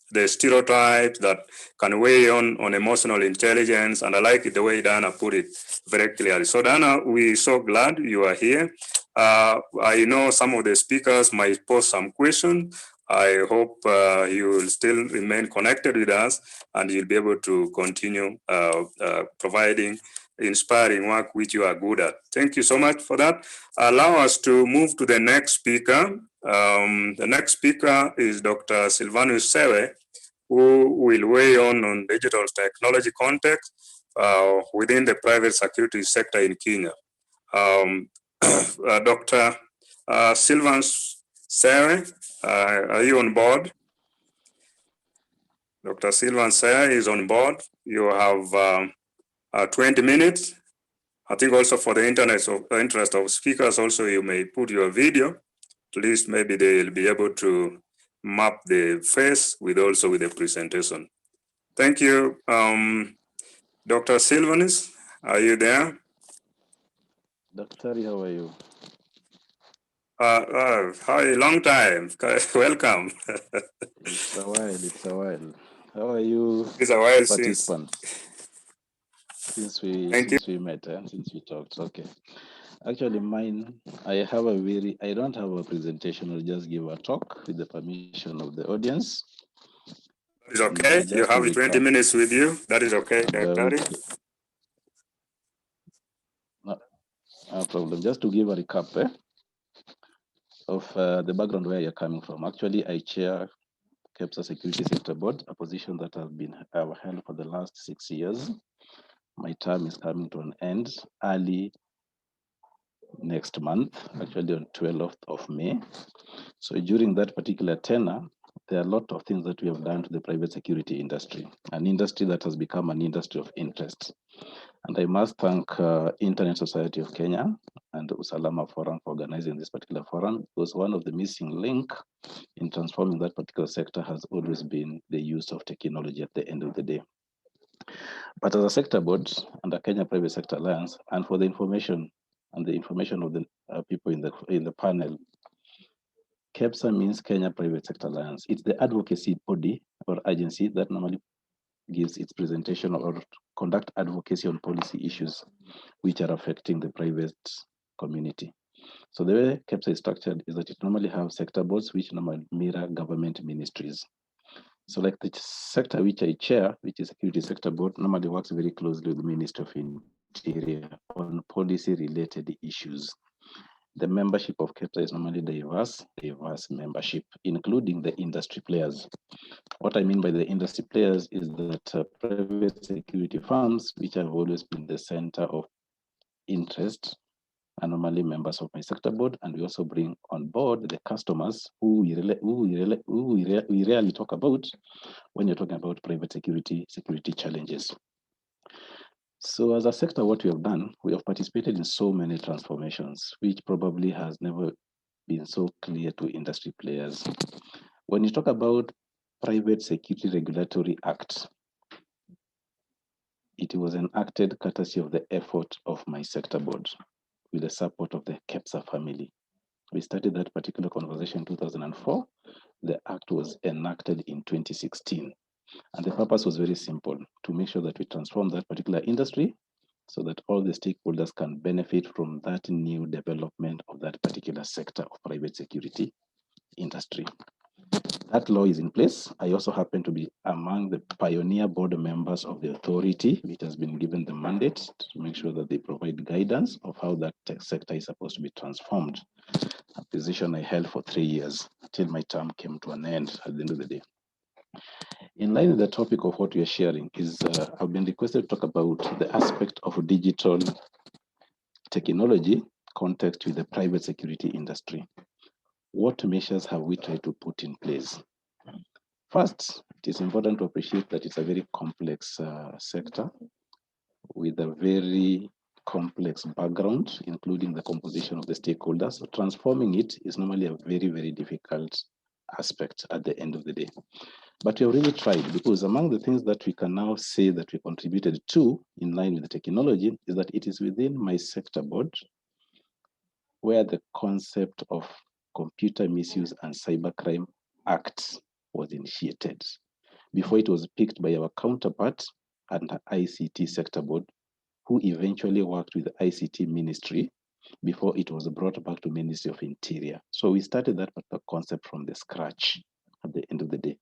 the stereotypes that can weigh on emotional intelligence. And I like it the way Diana put it very clearly. So Diana, we're so glad you are here. I know some of the speakers might pose some questions. I hope you will still remain connected with us and you'll be able to continue providing inspiring work which you are good at. Thank you so much for that. Allow us to move to the next speaker. The next speaker is Dr. Silvanus Sewe, who will weigh on digital technology context within the private security sector in Kenya. Dr. Silvanus Sewe, are you on board? Dr. Silvanus Sewe is on board. You have 20 minutes. I think also for the interest of speakers, also you may put your video. At least maybe they'll be able to map the face with the presentation. Thank you. Dr. Silvanus, are you there? Dr. How are you? Hi, long time. Welcome. It's a while. How are you, It's a while participants? Since we Thank you. since we met, since we talked, okay. Actually, mine, I don't have a presentation. I'll just give a talk with the permission of the audience. It's okay. You Just to have 20 recap, minutes with you. That is okay, Daktari. no problem. Just to give a recap of the background where you're coming from. Actually, I chair KEPSA Security Sector Board, a position that I've held for the last 6 years. My term is coming to an end early next month, actually on 12th of May. So during that particular tenure, there are a lot of things that we have done to the private security industry, an industry that has become an industry of interest. And I must thank Internet Society of Kenya and the Usalama Forum for organizing this particular forum, because one of the missing link in transforming that particular sector has always been the use of technology at the end of the day. But as a sector board and the Kenya Private Sector Alliance, and for the information of the people in the panel, KEPSA means Kenya Private Sector Alliance. It's the advocacy body or agency that normally gives its presentation or conduct advocacy on policy issues which are affecting the private community. So the way KEPSA is structured is that it normally have sector boards which normally mirror government ministries. So like the sector which I chair, which is Security Sector Board, normally works very closely with the Ministry of Interior on policy related issues. The membership of KEPSA is normally diverse membership, including the industry players. What I mean by the industry players is that private security firms, which have always been the center of interest, are normally members of my sector board, and we also bring on board the customers who we rarely talk about when you're talking about private security challenges. So as a sector, what we have done, we have participated in so many transformations, which probably has never been so clear to industry players. When you talk about Private Security Regulatory Act, it was enacted courtesy of the effort of my sector board with the support of the KEPSA family. We started that particular conversation in 2004. The act was enacted in 2016. And the purpose was very simple, to make sure that we transform that particular industry so that all the stakeholders can benefit from that new development of that particular sector of private security industry. That law is in place. I also happen to be among the pioneer board members of the authority, which has been given the mandate to make sure that they provide guidance of how that tech sector is supposed to be transformed. A position I held for 3 years until my term came to an end at the end of the day. In line with the topic of what we are sharing is I've been requested to talk about the aspect of digital technology context with the private security industry. What measures have we tried to put in place? First, it is important to appreciate that it's a very complex sector with a very complex background, including the composition of the stakeholders. So transforming it is normally a very, very difficult aspect at the end of the day. But we have really tried, because among the things that we can now say that we contributed to in line with the technology is that it is within my sector board where the concept of Computer Misuse and Cybercrime Act was initiated. Before it was picked by our counterpart and the ICT sector board, who eventually worked with the ICT ministry before it was brought back to Ministry of Interior. So we started that concept from the scratch at the end of the day.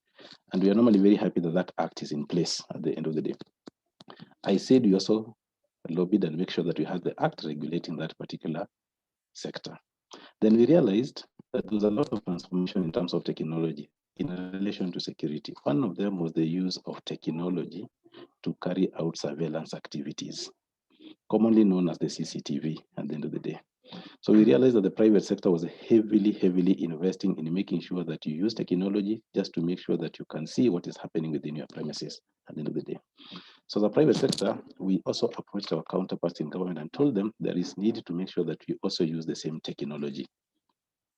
And we are normally very happy that that act is in place at the end of the day. I said we also lobbied and make sure that we have the act regulating that particular sector. Then we realized that there was a lot of transformation in terms of technology in relation to security. One of them was the use of technology to carry out surveillance activities, commonly known as the CCTV at the end of the day. So we realized that the private sector was heavily investing in making sure that you use technology just to make sure that you can see what is happening within your premises at the end of the day. So the private sector, we also approached our counterparts in government and told them there is need to make sure that we also use the same technology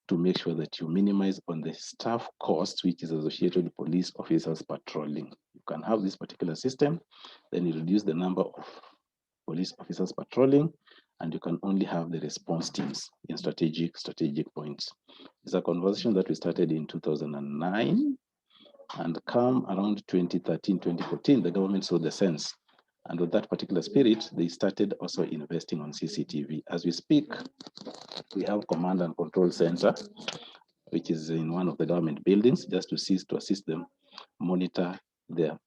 to make sure that you minimize on the staff cost, which is associated with police officers patrolling. You can have this particular system, then you reduce the number of police officers patrolling, and you can only have the response teams in strategic points. It's a conversation that we started in 2009, and come around 2013, 2014, the government saw the sense And with that particular spirit, they started also investing on CCTV. As we speak, we have command and control center, which is in one of the government buildings, just to assist them monitor their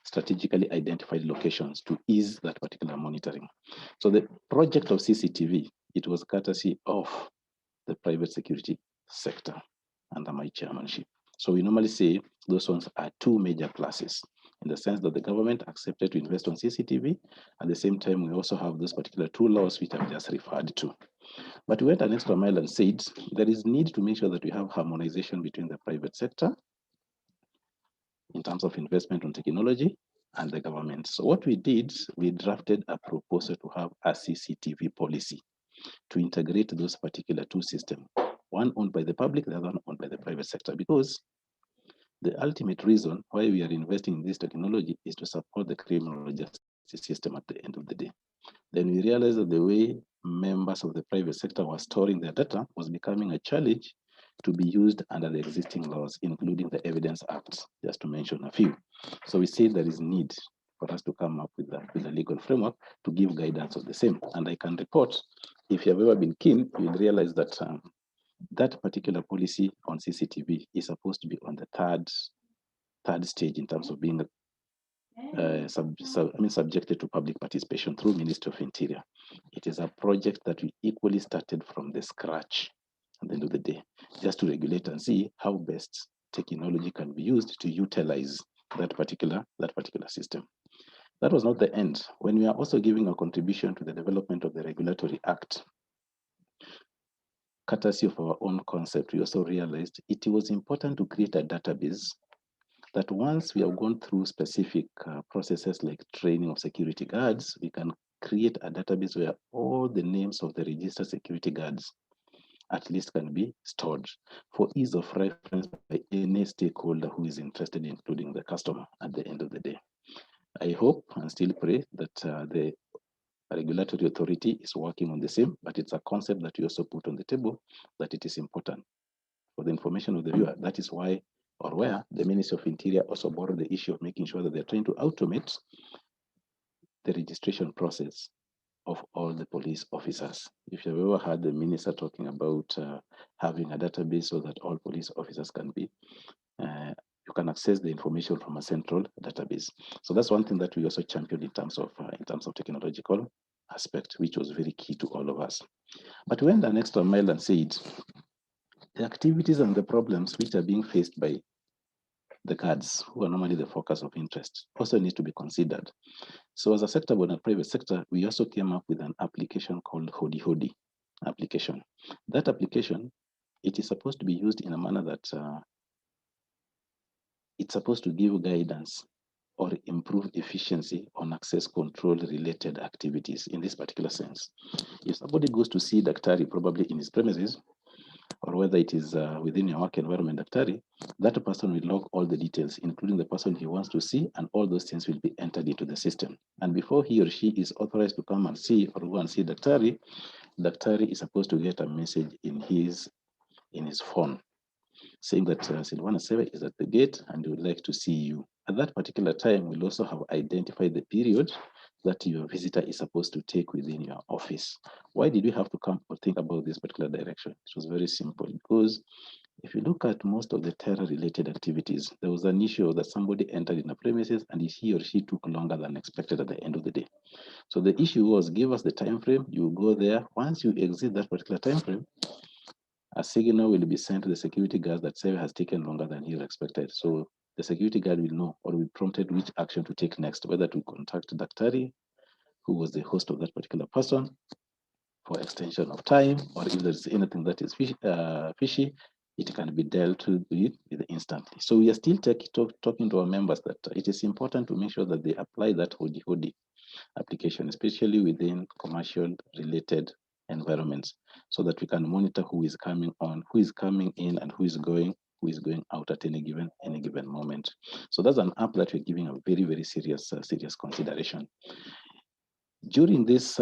strategically identified locations to ease that particular monitoring. So the project of CCTV, it was courtesy of the private security sector under my chairmanship. So we normally say those ones are two major classes, in the sense that the government accepted to invest on CCTV. At the same time, we also have those particular two laws which I've just referred to. But we went an extra mile and said there is need to make sure that we have harmonization between the private sector in terms of investment on technology and the government. So what we did, we drafted a proposal to have a CCTV policy to integrate those particular two systems, one owned by the public, the other one owned by the private sector, because the ultimate reason why we are investing in this technology is to support the criminal justice system at the end of the day. Then we realized that the way members of the private sector were storing their data was becoming a challenge to be used under the existing laws, including the Evidence Act, just to mention a few. So we say there is need for us to come up with a legal framework to give guidance of the same. And I can report, if you have ever been keen, you'll realize that that particular policy on CCTV is supposed to be on the third stage in terms of being subjected to public participation through Ministry of Interior. It is a project that we equally started from the scratch at the end of the day, just to regulate and see how best technology can be used to utilize that particular system. That was not the end. When we are also giving a contribution to the development of the Regulatory Act, courtesy of our own concept, we also realized it was important to create a database that once we have gone through specific processes like training of security guards, we can create a database where all the names of the registered security guards at least can be stored for ease of reference by any stakeholder who is interested, including the customer at the end of the day. I hope and still pray that the regulatory authority is working on the same, but it's a concept that we also put on the table that it is important for the information of the viewer. That is why or where the Ministry of Interior also borrowed the issue of making sure that they're trying to automate the registration process of all the police officers. If you've ever heard the minister talking about having a database so that all police officers can be, you can access the information from a central database. So that's one thing that we also championed in terms of technological aspect, which was very key to all of us. But we went an extra mile and said, the activities and the problems which are being faced by the guards, who are normally the focus of interest, also need to be considered. So as a sector board and private sector, we also came up with an application called Hodi Hodi application. That application, it is supposed to be used in a manner that it's supposed to give guidance or improve efficiency on access control related activities in this particular sense. If somebody goes to see Daktari, probably in his premises, or whether it is within your work environment, Daktari, that person will log all the details, including the person he wants to see, and all those things will be entered into the system. And before he or she is authorized to come and see or go and see Daktari, Daktari is supposed to get a message in his phone saying that Silvana Seva is at the gate and would like to see you. At that particular time, we'll also have identified the period that your visitor is supposed to take within your office. Why did we have to come or think about this particular direction? It was very simple, because if you look at most of the terror-related activities, there was an issue that somebody entered in a premises and he or she took longer than expected at the end of the day. So the issue was, give us the time frame, you go there. Once you exit that particular time frame, a signal will be sent to the security guard that Seva has taken longer than he expected. So the security guard will know or will be prompted which action to take next, whether to contact Daktari, who was the host of that particular person, for extension of time, or if there's anything that is fishy, it can be dealt with instantly. So we are still talking to our members that it is important to make sure that they apply that Hodi Hodi application, especially within commercial related environments, so that we can monitor who is coming on, who is coming in, and who is going out at any given moment. So that's an app that we're giving a very, very serious consideration. During this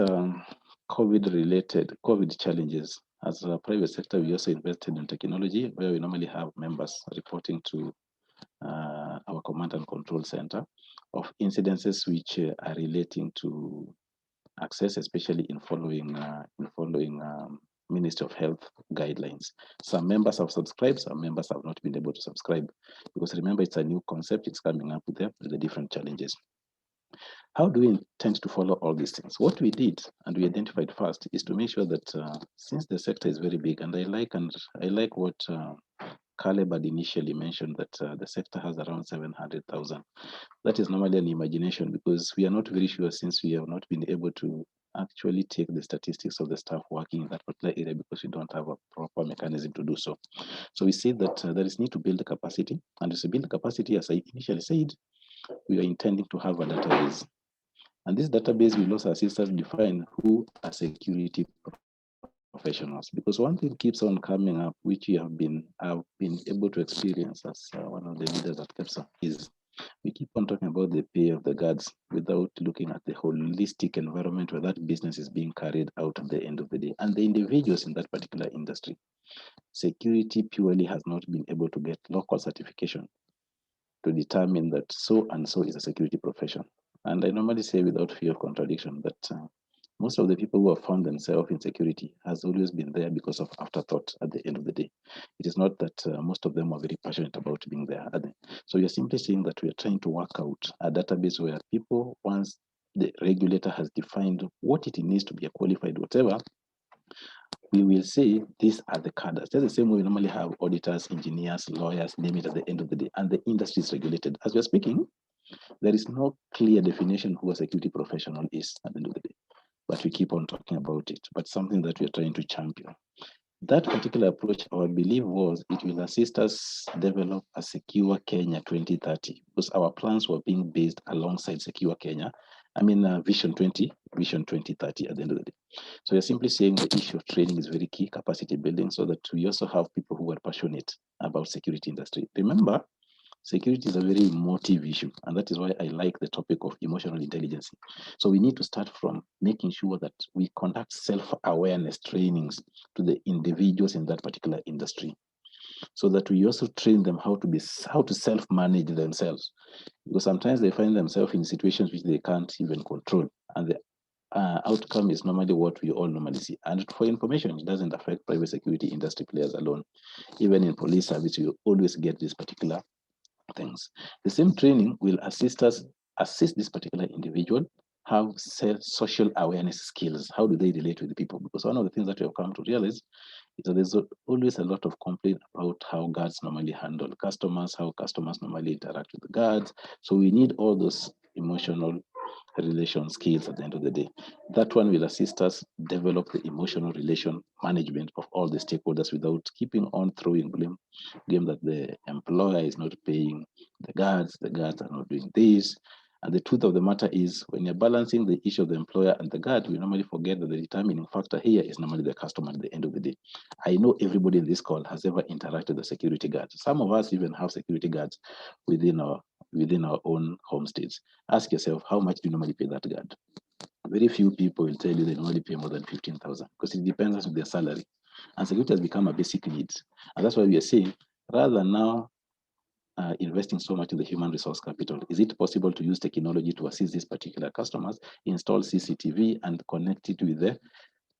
COVID challenges, as a private sector, we also invested in technology, where we normally have members reporting to our command and control center of incidences which are relating to access, especially in following Ministry of Health guidelines. Some members have subscribed, some members have not been able to subscribe, because remember, it's a new concept, it's coming up with the different challenges. How do we intend to follow all these things? What we did, and we identified first, is to make sure that since the sector is very big, and I like what Caleb had initially mentioned, that the sector has around 700,000. That is normally an imagination, because we are not very sure, since we have not been able to actually take the statistics of the staff working in that particular area, because we don't have a proper mechanism to do so. So we see that there is need to build a capacity, and to build capacity, as I initially said, we are intending to have a database. And this database will also assist us define who are security professionals, because one thing keeps on coming up, which you have been able to experience as one of the leaders at KEPSA, is we keep on talking about the pay of the guards without looking at the holistic environment where that business is being carried out at the end of the day, and the individuals in that particular industry. Security purely has not been able to get local certification to determine that so and so is a security profession. And I normally say, without fear of contradiction, that most of the people who have found themselves in security has always been there because of afterthought at the end of the day. It is not that most of them are very passionate about being there. So you're simply saying that we are trying to work out a database where people, once the regulator has defined what it needs to be a qualified whatever, we will say these are the cadres. That's the same way we normally have auditors, engineers, lawyers, name it, at the end of the day, and the industry is regulated. As we're speaking, there is no clear definition who a security professional is at the end of the day, but we keep on talking about it, but something that we're trying to champion. That particular approach, our belief was it will assist us develop a Secure Kenya 2030, because our plans were being based alongside Secure Kenya. I mean, Vision 2030 at the end of the day. So you're simply saying the issue of training is very key, capacity building, so that we also have people who are passionate about security industry. Remember, security is a very emotive issue, and that is why I like the topic of emotional intelligence. So we need to start from making sure that we conduct self-awareness trainings to the individuals in that particular industry, so that we also train them how to self-manage themselves, because sometimes they find themselves in situations which they can't even control, and the outcome is normally what we all normally see. And for information, it doesn't affect private security industry players alone. Even in police service, you always get these particular things. The same training will assist this particular individual have social awareness skills. How do they relate with the people? Because one of the things that we have come to realize is that there's always a lot of complaint about how guards normally handle customers, how customers normally interact with the guards. So we need all those emotional relation skills at the end of the day. That one will assist us develop the emotional relation management of all the stakeholders without keeping on throwing blame that the employer is not paying the guards are not doing this. And the truth of the matter is, when you're balancing the issue of the employer and the guard, we normally forget that the determining factor here is normally the customer at the end of the day. I know everybody in this call has ever interacted with a security guard. Some of us even have security guards within our own homestays. Ask yourself, how much do you normally pay that guard? Very few people will tell you they normally pay more than 15,000, because it depends on their salary. And security has become a basic need. And that's why we are saying, rather than now investing so much in the human resource capital, is it possible to use technology to assist these particular customers, install CCTV and connect it with the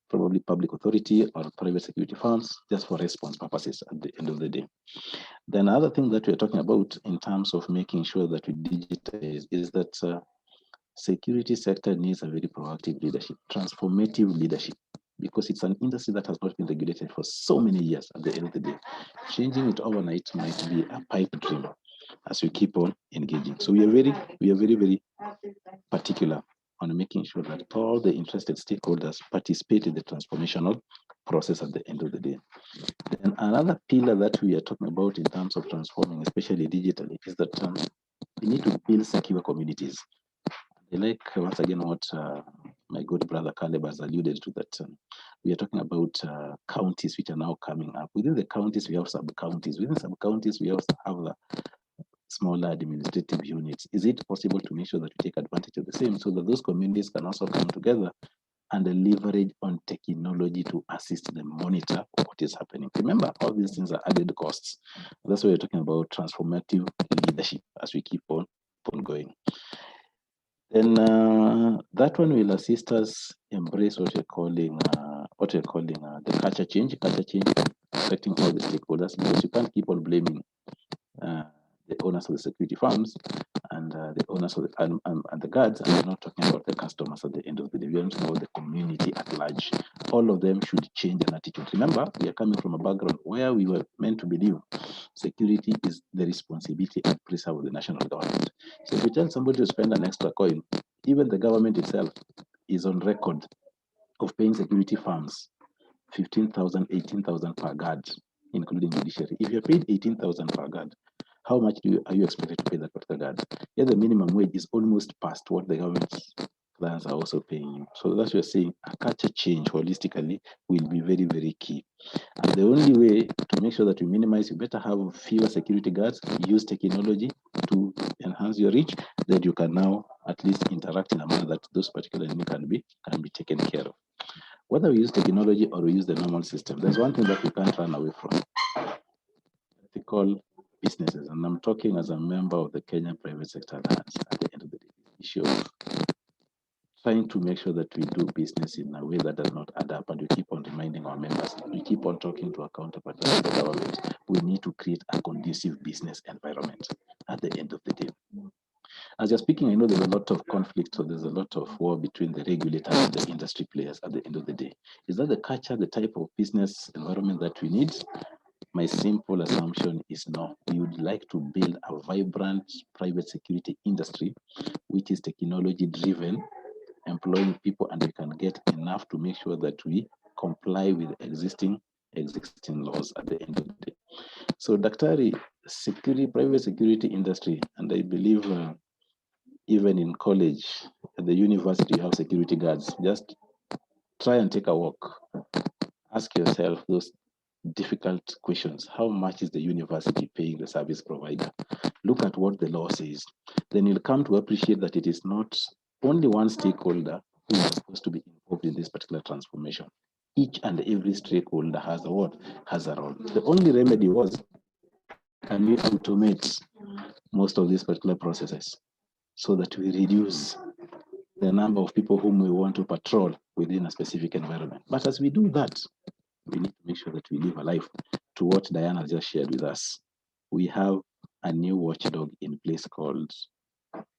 probably public authority or private security firms, just for response purposes at the end of the day. Then another thing that we're talking about in terms of making sure that we digitize is that security sector needs a very proactive leadership, transformative leadership, because it's an industry that has not been regulated for so many years. At the end of the day, changing it overnight might be a pipe dream as we keep on engaging. So we are very particular on making sure that all the interested stakeholders participate in the transformational process at the end of the day. Then another pillar that we are talking about in terms of transforming, especially digitally, is that we need to build secure communities. I like, once again, what my good brother Caleb has alluded to, that we are talking about counties which are now coming up. Within the counties, we have sub-counties. Within sub-counties, we also have the smaller administrative units. Is it possible to make sure that we take advantage of the same, so that those communities can also come together and the leverage on technology to assist them monitor what is happening. Remember, all these things are added costs. That's why we're talking about transformative leadership as we keep on going. Then that one will assist us embrace what we're calling the culture change, affecting all the stakeholders, because you can't keep on blaming the owners of the security firms and the owners of the and the guards, and we're not talking about the customers at the end of the day. We're talking about the community at large. All of them should change an attitude. Remember, we are coming from a background where we were meant to believe security is the responsibility and preserve of the national government. So if you tell somebody to spend an extra coin, even the government itself is on record of paying security firms 15,000, 18,000 per guard, including judiciary. If you're paid 18,000 per guard, how much are you expected to pay that particular guard? Yeah, the minimum wage is almost past what the government clients are also paying you. So that's what we're saying, a culture change holistically will be very, very key. And the only way to make sure that you minimize, you better have fewer security guards, use technology to enhance your reach, that you can now at least interact in a manner that those particular enemies can be taken care of. Whether we use technology or we use the normal system, there's one thing that we can't run away from. Ethical businesses, and I'm talking as a member of the Kenyan Private Sector Alliance at the end of the day, issue of trying to make sure that we do business in a way that does not add up, and we keep on reminding our members, we keep on talking to our counterparts in the government, we need to create a conducive business environment at the end of the day. As you're speaking, I know there's a lot of conflict, so there's a lot of war between the regulators and the industry players at the end of the day. Is that the culture, the type of business environment that we need? My simple assumption is no. We would like to build a vibrant private security industry, which is technology driven, employing people, and we can get enough to make sure that we comply with existing laws at the end of the day. So Daktari, private security industry, and I believe even in college, at the university, you have security guards. Just try and take a walk. Ask yourself those difficult questions. How much is the university paying the service provider? Look at what the law says. Then you'll come to appreciate that it is not only one stakeholder who is supposed to be involved in this particular transformation. Each and every stakeholder has a role. The only remedy was, can we automate most of these particular processes so that we reduce the number of people whom we want to patrol within a specific environment. But as we do that, we need to make sure that we live a life to what Diana just shared with us. We have a new watchdog in place called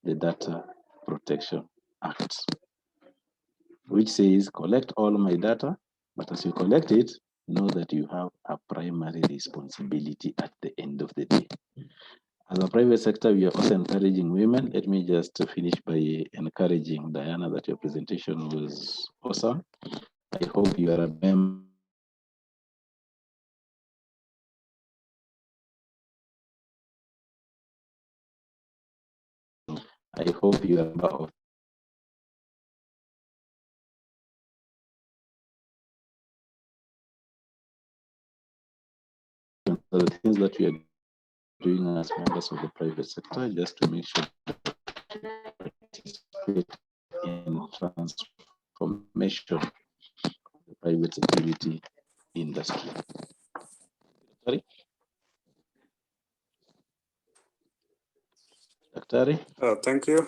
the Data Protection Act, which says collect all my data, but as you collect it, know that you have a primary responsibility at the end of the day. As a private sector, we are also encouraging women. Let me just finish by encouraging Diana that your presentation was awesome. I hope you are a member. I hope you are a member of the things that we are doing as members of the private sector, just to make sure in transformation of the private security industry. Sorry? Daktari? Thank you.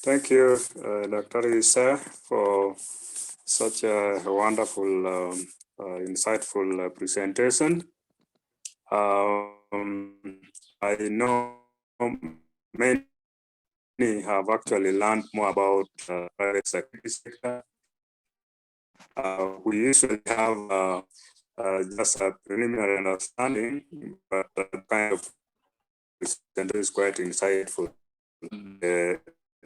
Thank you, Dr. Isa, for such a wonderful, insightful presentation. I know many have actually learned more about private security sector. We usually have just a preliminary understanding, but kind of presentation is quite insightful.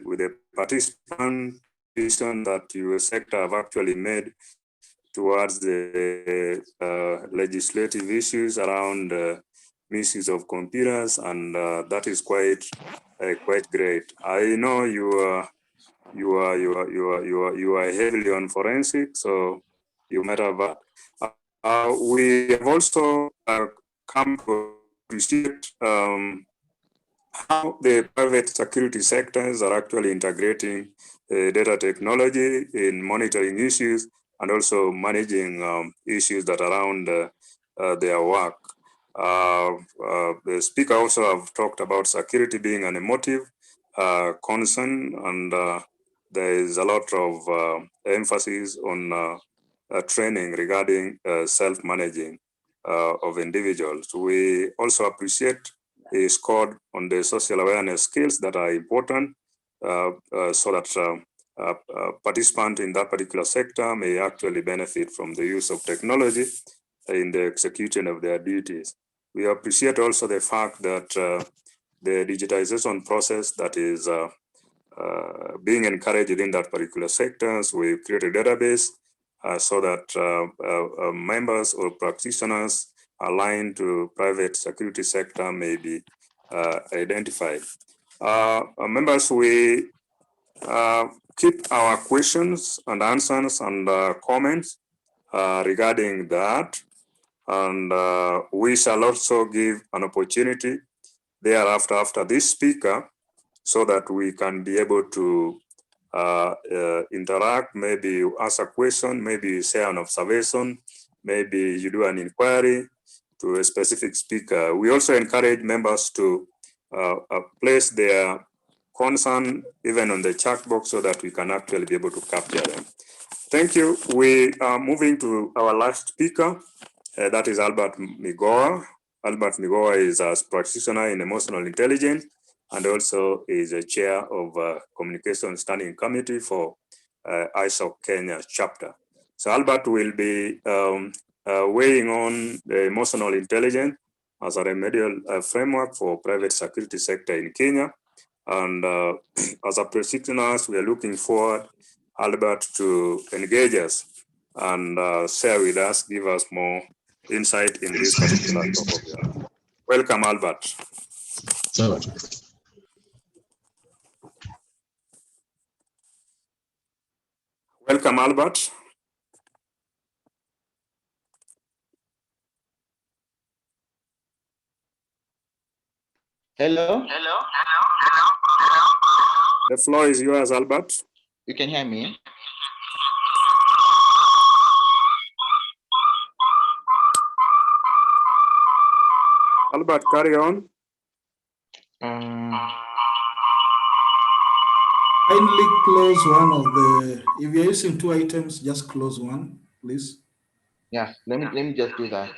With the participation that your sector have actually made towards the legislative issues around misuse of computers, and that is quite great. I know you are heavily on forensic, so you might have. We have also come to appreciate how the private security sectors are actually integrating data technology in monitoring issues and also managing issues that are around their work. The speaker also have talked about security being an emotive concern, and there is a lot of emphasis on training regarding self-managing of individuals. We also appreciate a score on the social awareness skills that are important so that participants in that particular sector may actually benefit from the use of technology in the execution of their duties. We appreciate also the fact that the digitization process that is being encouraged in that particular sectors. We create a database so that members or practitioners aligned to private security sector may be identified. Members, we keep our questions and answers and comments regarding that. And we shall also give an opportunity thereafter after this speaker so that we can be able to interact, maybe you ask a question, maybe you say an observation, maybe you do an inquiry to a specific speaker. We also encourage members to place their concern even on the chat box so that we can actually be able to capture them. Thank you. We are moving to our last speaker. That is Albert Migoa. Albert Migoa is a practitioner in emotional intelligence and also is a chair of Communication Standing Committee for ISOC Kenya chapter. So Albert will be weighing on the emotional intelligence as a remedial framework for private security sector in Kenya. And as a practitioners, we are looking forward, Albert, to engage us and share with us, give us more insight in this particular topic. Welcome, Albert. Welcome, Albert. Hello. The floor is yours, Albert. You can hear me? Albert, carry on. Kindly close one of the, if you're using two items, just close one, please. Yeah, let me just do that.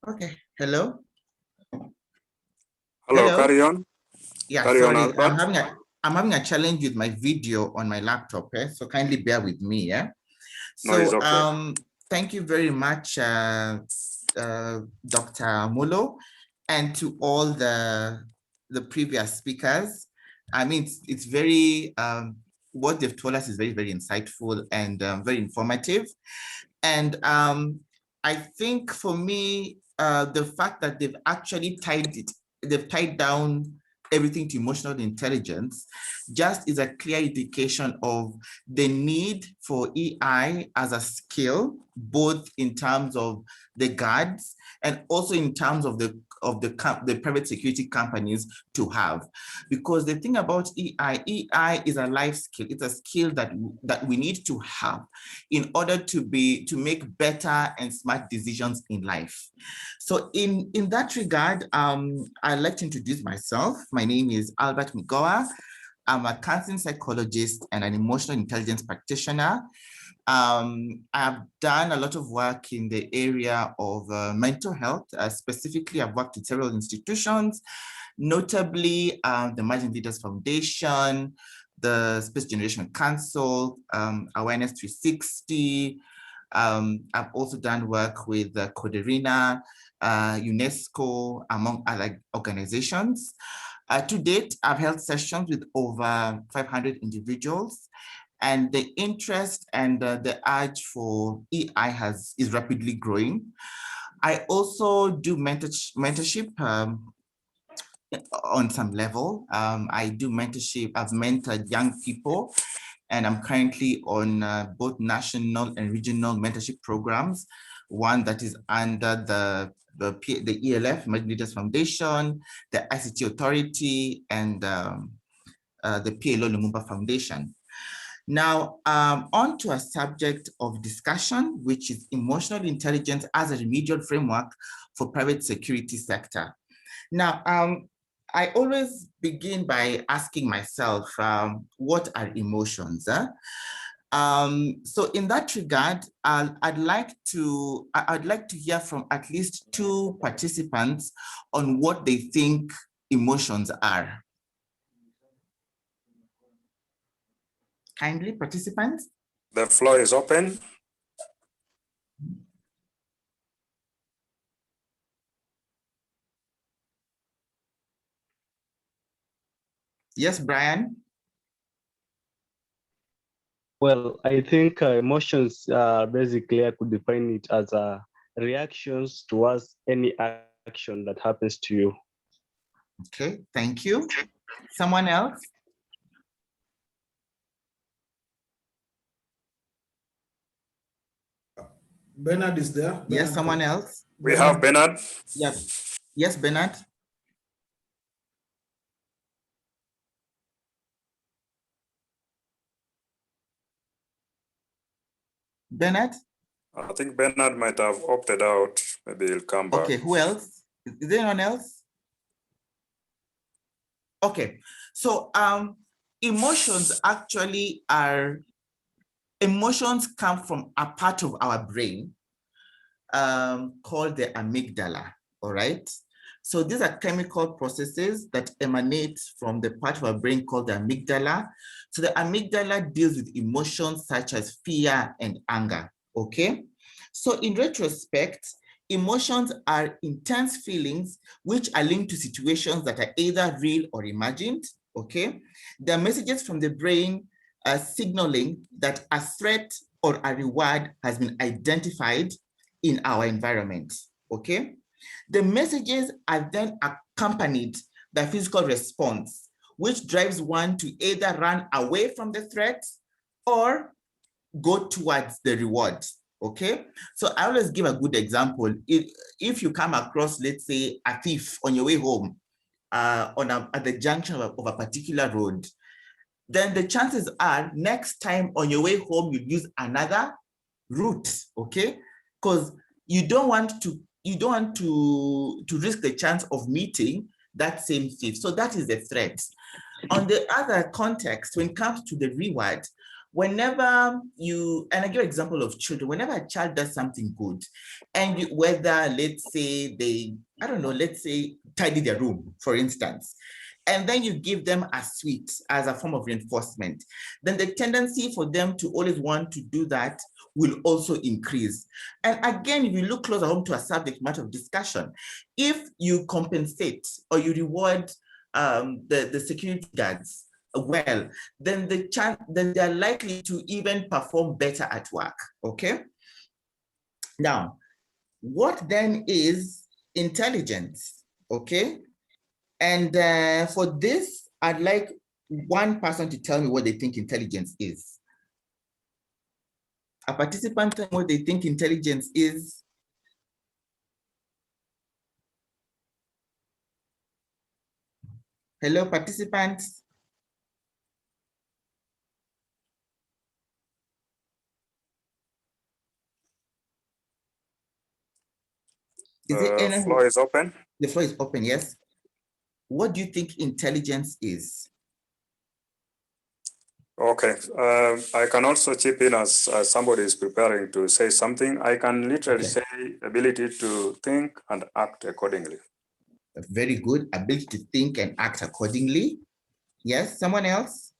Okay, hello? Hello, carry on. Yeah, carry sorry, on, Albert. I'm having a challenge with my video on my laptop, so kindly bear with me, yeah? So, No, it's okay. Thank you very much, Dr. Mulo, and to all the previous speakers. I mean, it's very, what they've told us is very, very insightful and very informative. And I think for me, the fact that they've actually they've tied down everything to emotional intelligence just is a clear indication of the need for EI as a skill, both in terms of the guards and also in terms of the private security companies to have. Because the thing about EI is a life skill. It's a skill that we need to have in order to make better and smart decisions in life. So in that regard, I'd like to introduce myself. My name is Albert Migoa. I'm a counseling psychologist and an emotional intelligence practitioner. I've done a lot of work in the area of mental health. Specifically, I've worked in several institutions, notably the Margin Leaders Foundation, the Space Generation Council, Awareness 360. I've also done work with Coderina, UNESCO, among other organizations. To date, I've held sessions with over 500 individuals, and the interest and the urge for EI is rapidly growing. I also do mentorship on some level. I do mentorship. I've mentored young people, and I'm currently on both national and regional mentorship programs. One that is under the ELF, Emerging Leaders Foundation, the ICT Authority, and the PLO Lumumba Foundation. Now, on to a subject of discussion, which is emotional intelligence as a remedial framework for private security sector. Now, I always begin by asking myself, what are emotions? So in that regard, I'd like to hear from at least two participants on what they think emotions are. Kindly, participants. The floor is open. Yes, Brian. Well, I think emotions, basically, I could define it as reactions towards any action that happens to you. Okay, thank you. Someone else? Bernard is there. Yes, Bernard, someone else? We have Bernard. Yes. Yes, Bernard. Bernard? I think Bernard might have opted out. Maybe he'll come back. Okay, who else? Is there anyone else? Okay, so emotions actually emotions come from a part of our brain called the amygdala, all right? So these are chemical processes that emanate from the part of our brain called the amygdala. So the amygdala deals with emotions such as fear and anger, okay? So in retrospect, emotions are intense feelings which are linked to situations that are either real or imagined, okay? There are messages from the brain signaling that a threat or a reward has been identified in our environment, okay? The messages are then accompanied by physical response, which drives one to either run away from the threat or go towards the reward, okay? So I always give a good example. If you come across, let's say, a thief on your way home at the junction of a particular road, then the chances are next time on your way home, you use another route, okay? Because you don't want to risk the chance of meeting that same thief. So that is the threat. On the other context, when it comes to the reward, whenever you, and I give an example of children, whenever a child does something good, and whether, let's say they, I don't know, let's say tidy their room, for instance, and then you give them a sweet as a form of reinforcement, then the tendency for them to always want to do that will also increase. And again, if you look closer home to a subject matter of discussion, if you compensate or you reward the security guards well, then then they're likely to even perform better at work, okay? Now, what then is intelligence, okay? And for this, I'd like one person to tell me what they think intelligence is. A participant tell me what they think intelligence is. Hello, participants. The floor is open. The floor is open, yes. What do you think intelligence is? Okay, I can also chip in as somebody is preparing to say something. I can literally say ability to think and act accordingly. Very good, ability to think and act accordingly. Yes, someone else?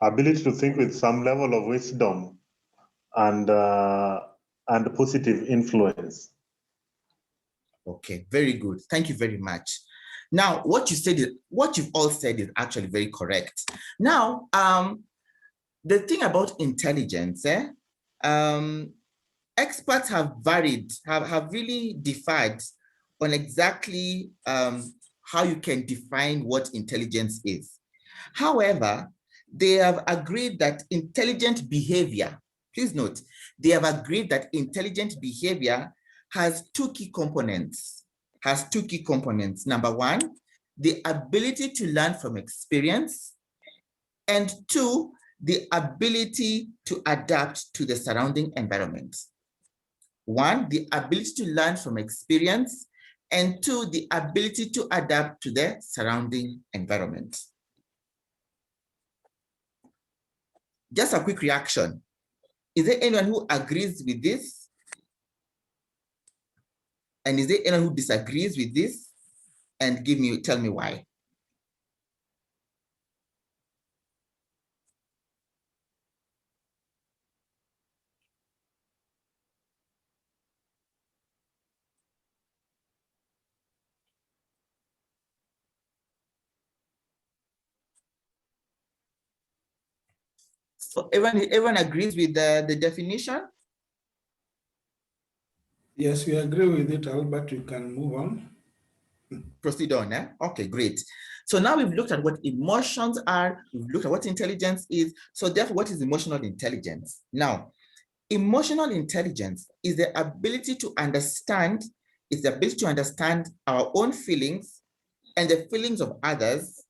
Ability to think with some level of wisdom and positive influence. Okay, very good. Thank you very much. Now, what you've all said is actually very correct. Now, the thing about intelligence, experts have varied, have really differed on exactly how you can define what intelligence is. However, they have agreed that intelligent behavior, please note, they have agreed that intelligent behavior has two key components. Number one, the ability to learn from experience, and two, the ability to adapt to the surrounding environment. One, the ability to learn from experience, and two, the ability to adapt to the surrounding environment. Just a quick reaction. Is there anyone who agrees with this? And is there anyone who disagrees with this? And tell me why. So everyone agrees with the definition? Yes, we agree with it, Albert. You can move on. Proceed on, eh? Okay, great. So now we've looked at what emotions are, we've looked at what intelligence is. So therefore, what is emotional intelligence? Now, emotional intelligence is the ability to understand, our own feelings and the feelings of others,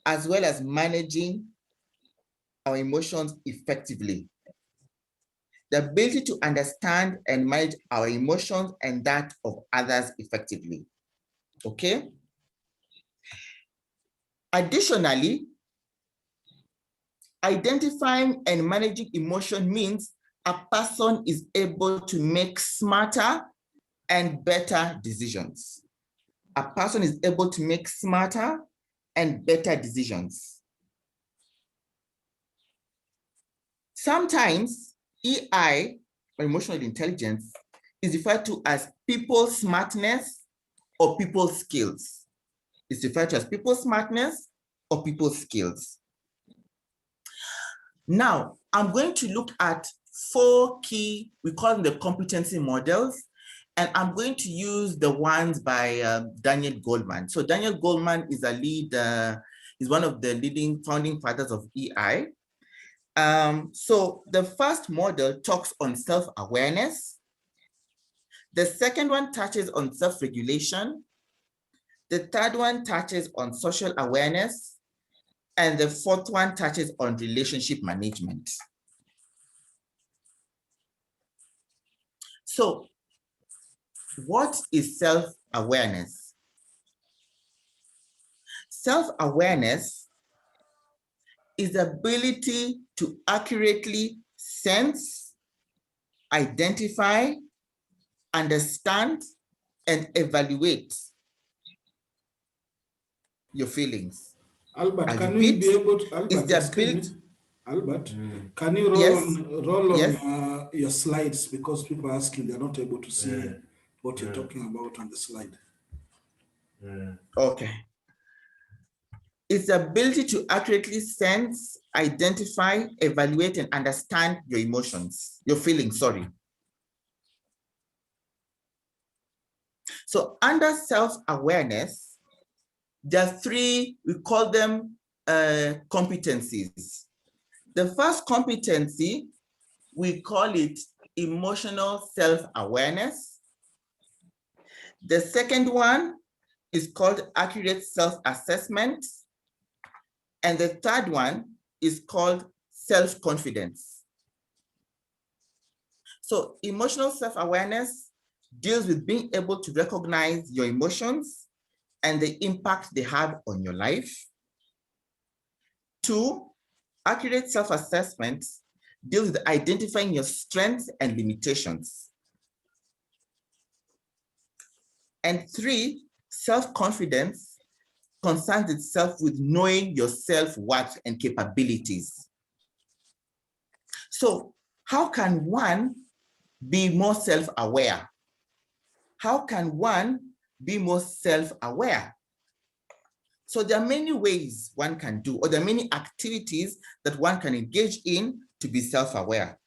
as well as managing our emotions effectively. The ability to understand and manage our emotions and that of others effectively. Okay? Additionally, identifying and managing emotion means a person is able to make smarter and better decisions. A person is able to make smarter and better decisions. Sometimes EI, or emotional intelligence, is referred to as people smartness or people skills. It's referred to as people smartness or people skills. Now, I'm going to look at 4 key, we call them the competency models, and I'm going to use the ones by Daniel Goleman. So Daniel Goleman is is one of the leading founding fathers of EI. So the first model talks on self-awareness. The second one touches on self-regulation. The third one touches on social awareness. And the fourth one touches on relationship management. So what is self-awareness? Self-awareness is the ability to accurately sense, identify, understand, and evaluate your feelings. Albert, can we be able to, Albert, Albert, can you roll on your slides, because people are asking, they're not able to see what you're talking about on the slide. Okay. It's the ability to accurately sense, identify, evaluate, and understand your emotions, your feelings, sorry. So under self-awareness, there are 3, we call them competencies. The first competency, we call it emotional self-awareness. The second one is called accurate self-assessment. And the third one is called self-confidence. So emotional self-awareness deals with being able to recognize your emotions and the impact they have on your life. 2, accurate self-assessment deals with identifying your strengths and limitations. And 3, self-confidence concerns itself with knowing your self-worth and capabilities. So how can one be more self-aware? How can one be more self-aware? So there are many ways one can do, or there are many activities that one can engage in to be self-aware.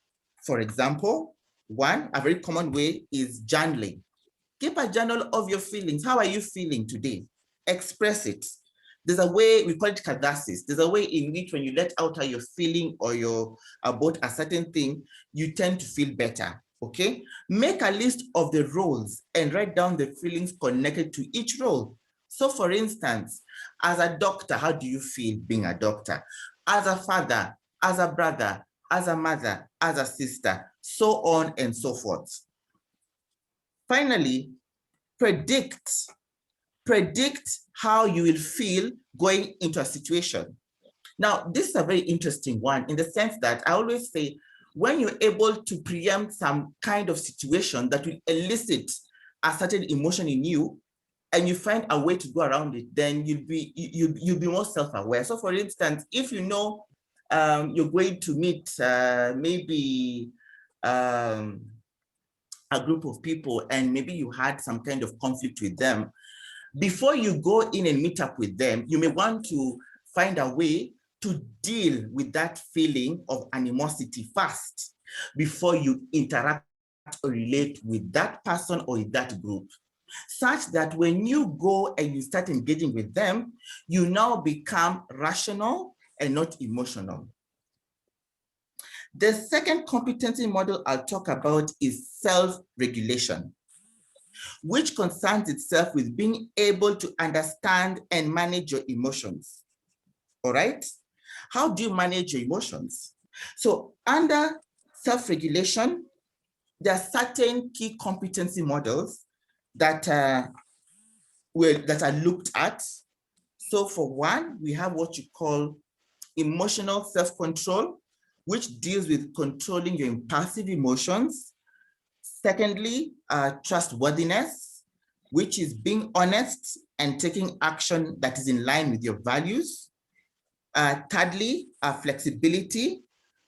For example, One, a very common way is journaling. Keep a journal of your feelings. How are you feeling today? Express it. There's a way, we call it catharsis. There's a way in which when you let out how you're feeling or you're about a certain thing, you tend to feel better, okay? Make a list of the roles and write down the feelings connected to each role. So for instance, as a doctor, how do you feel being a doctor? As a father, as a brother, as a mother, as a sister, so on and so forth. Finally, predict how you will feel going into a situation. Now, this is a very interesting one in the sense that I always say, when you're able to preempt some kind of situation that will elicit a certain emotion in you, and you find a way to go around it, then you'll be more self-aware. So for instance, if you know you're going to meet maybe a group of people and maybe you had some kind of conflict with them, before you go in and meet up with them, you may want to find a way to deal with that feeling of animosity first before you interact or relate with that person or with that group, such that when you go and you start engaging with them, you now become rational and not emotional. The second competency model I'll talk about is self-regulation, which concerns itself with being able to understand and manage your emotions. All right? How do you manage your emotions? So under self-regulation, there are certain key competency models that are looked at. So for one, we have what you call emotional self-control, which deals with controlling your impulsive emotions. Secondly, trustworthiness, which is being honest and taking action that is in line with your values. Thirdly, flexibility,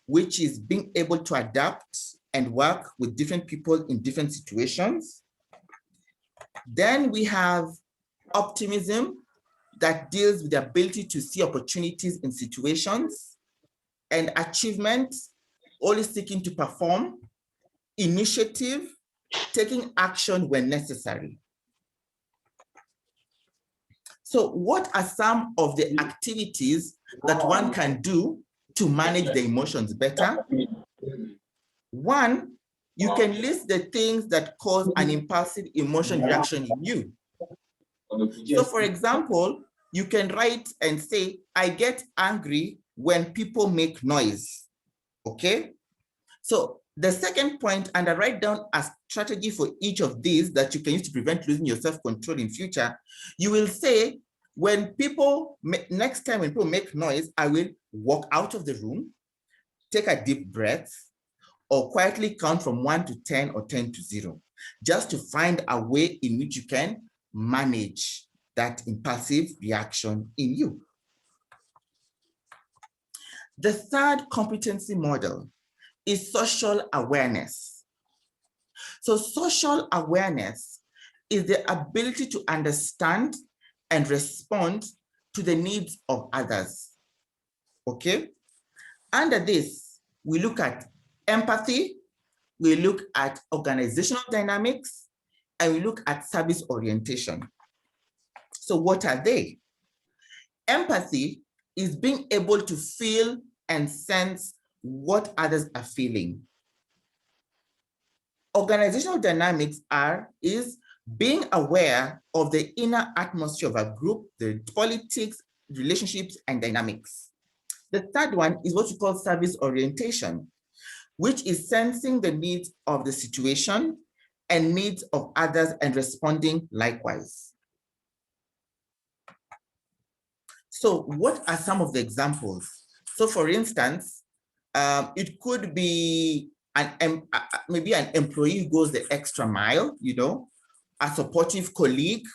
which is being able to adapt and work with different people in different situations. Then we have optimism, that deals with the ability to see opportunities in situations. And achievement, always seeking to perform. Initiative, taking action when necessary. So what are some of the activities that one can do to manage the emotions better? One, you can list the things that cause an impulsive emotion reaction in you. So for example, you can write and say, I get angry when people make noise, okay? So the second point, and I write down a strategy for each of these that you can use to prevent losing your self-control in future. You will say, next time when people make noise, I will walk out of the room, take a deep breath, or quietly count from 1 to 10 or 10 to 0, just to find a way in which you can manage that impulsive reaction in you. The third competency model is social awareness. So social awareness is the ability to understand and respond to the needs of others, okay? Under this, we look at empathy, we look at organizational dynamics, and we look at service orientation. So what are they? Empathy is being able to feel and sense what others are feeling. Organizational dynamics is being aware of the inner atmosphere of a group, the politics, relationships, and dynamics. The third one is what we call service orientation, which is sensing the needs of the situation and needs of others and responding likewise. So what are some of the examples? So for instance, it could be maybe an employee who goes the extra mile, a supportive colleague,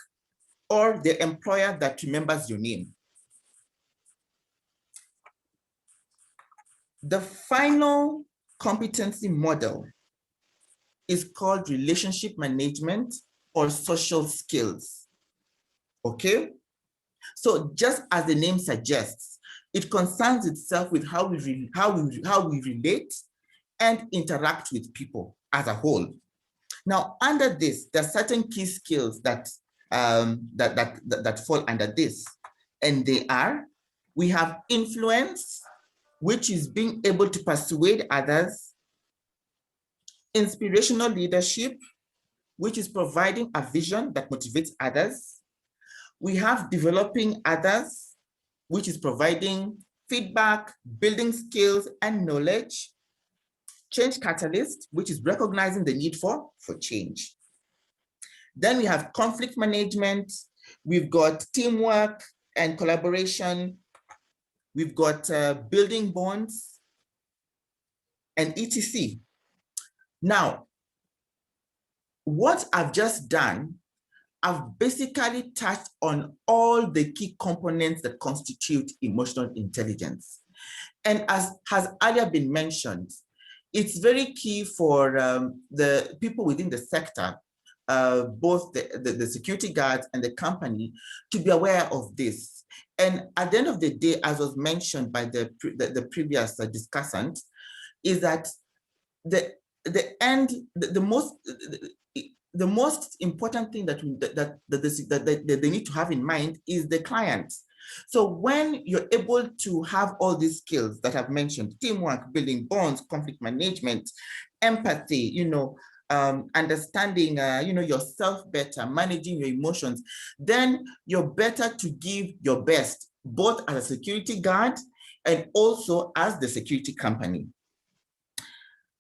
or the employer that remembers your name. The final competency model is called relationship management or social skills, okay? So just as the name suggests, it concerns itself with how we relate and interact with people. as a whole. Now, under this, there are certain key skills that that fall under this, and they are: we have influence, which is being able to persuade others; inspirational leadership, which is providing a vision that motivates others; we have developing others, which is providing feedback, building skills and knowledge; change catalyst, which is recognizing the need for change. Then we have conflict management, we've got teamwork and collaboration, we've got building bonds, and etc. Now, what I've just done, I've basically touched on all the key components that constitute emotional intelligence. And as has earlier been mentioned, it's very key for the people within the sector, both the security guards and the company, to be aware of this. And at the end of the day, as was mentioned by the previous discussant, is that the most important thing that they need to have in mind is the client. So when you're able to have all these skills that I've mentioned, teamwork, building bonds, conflict management, empathy, understanding, yourself better, managing your emotions, then you're better to give your best, both as a security guard and also as the security company.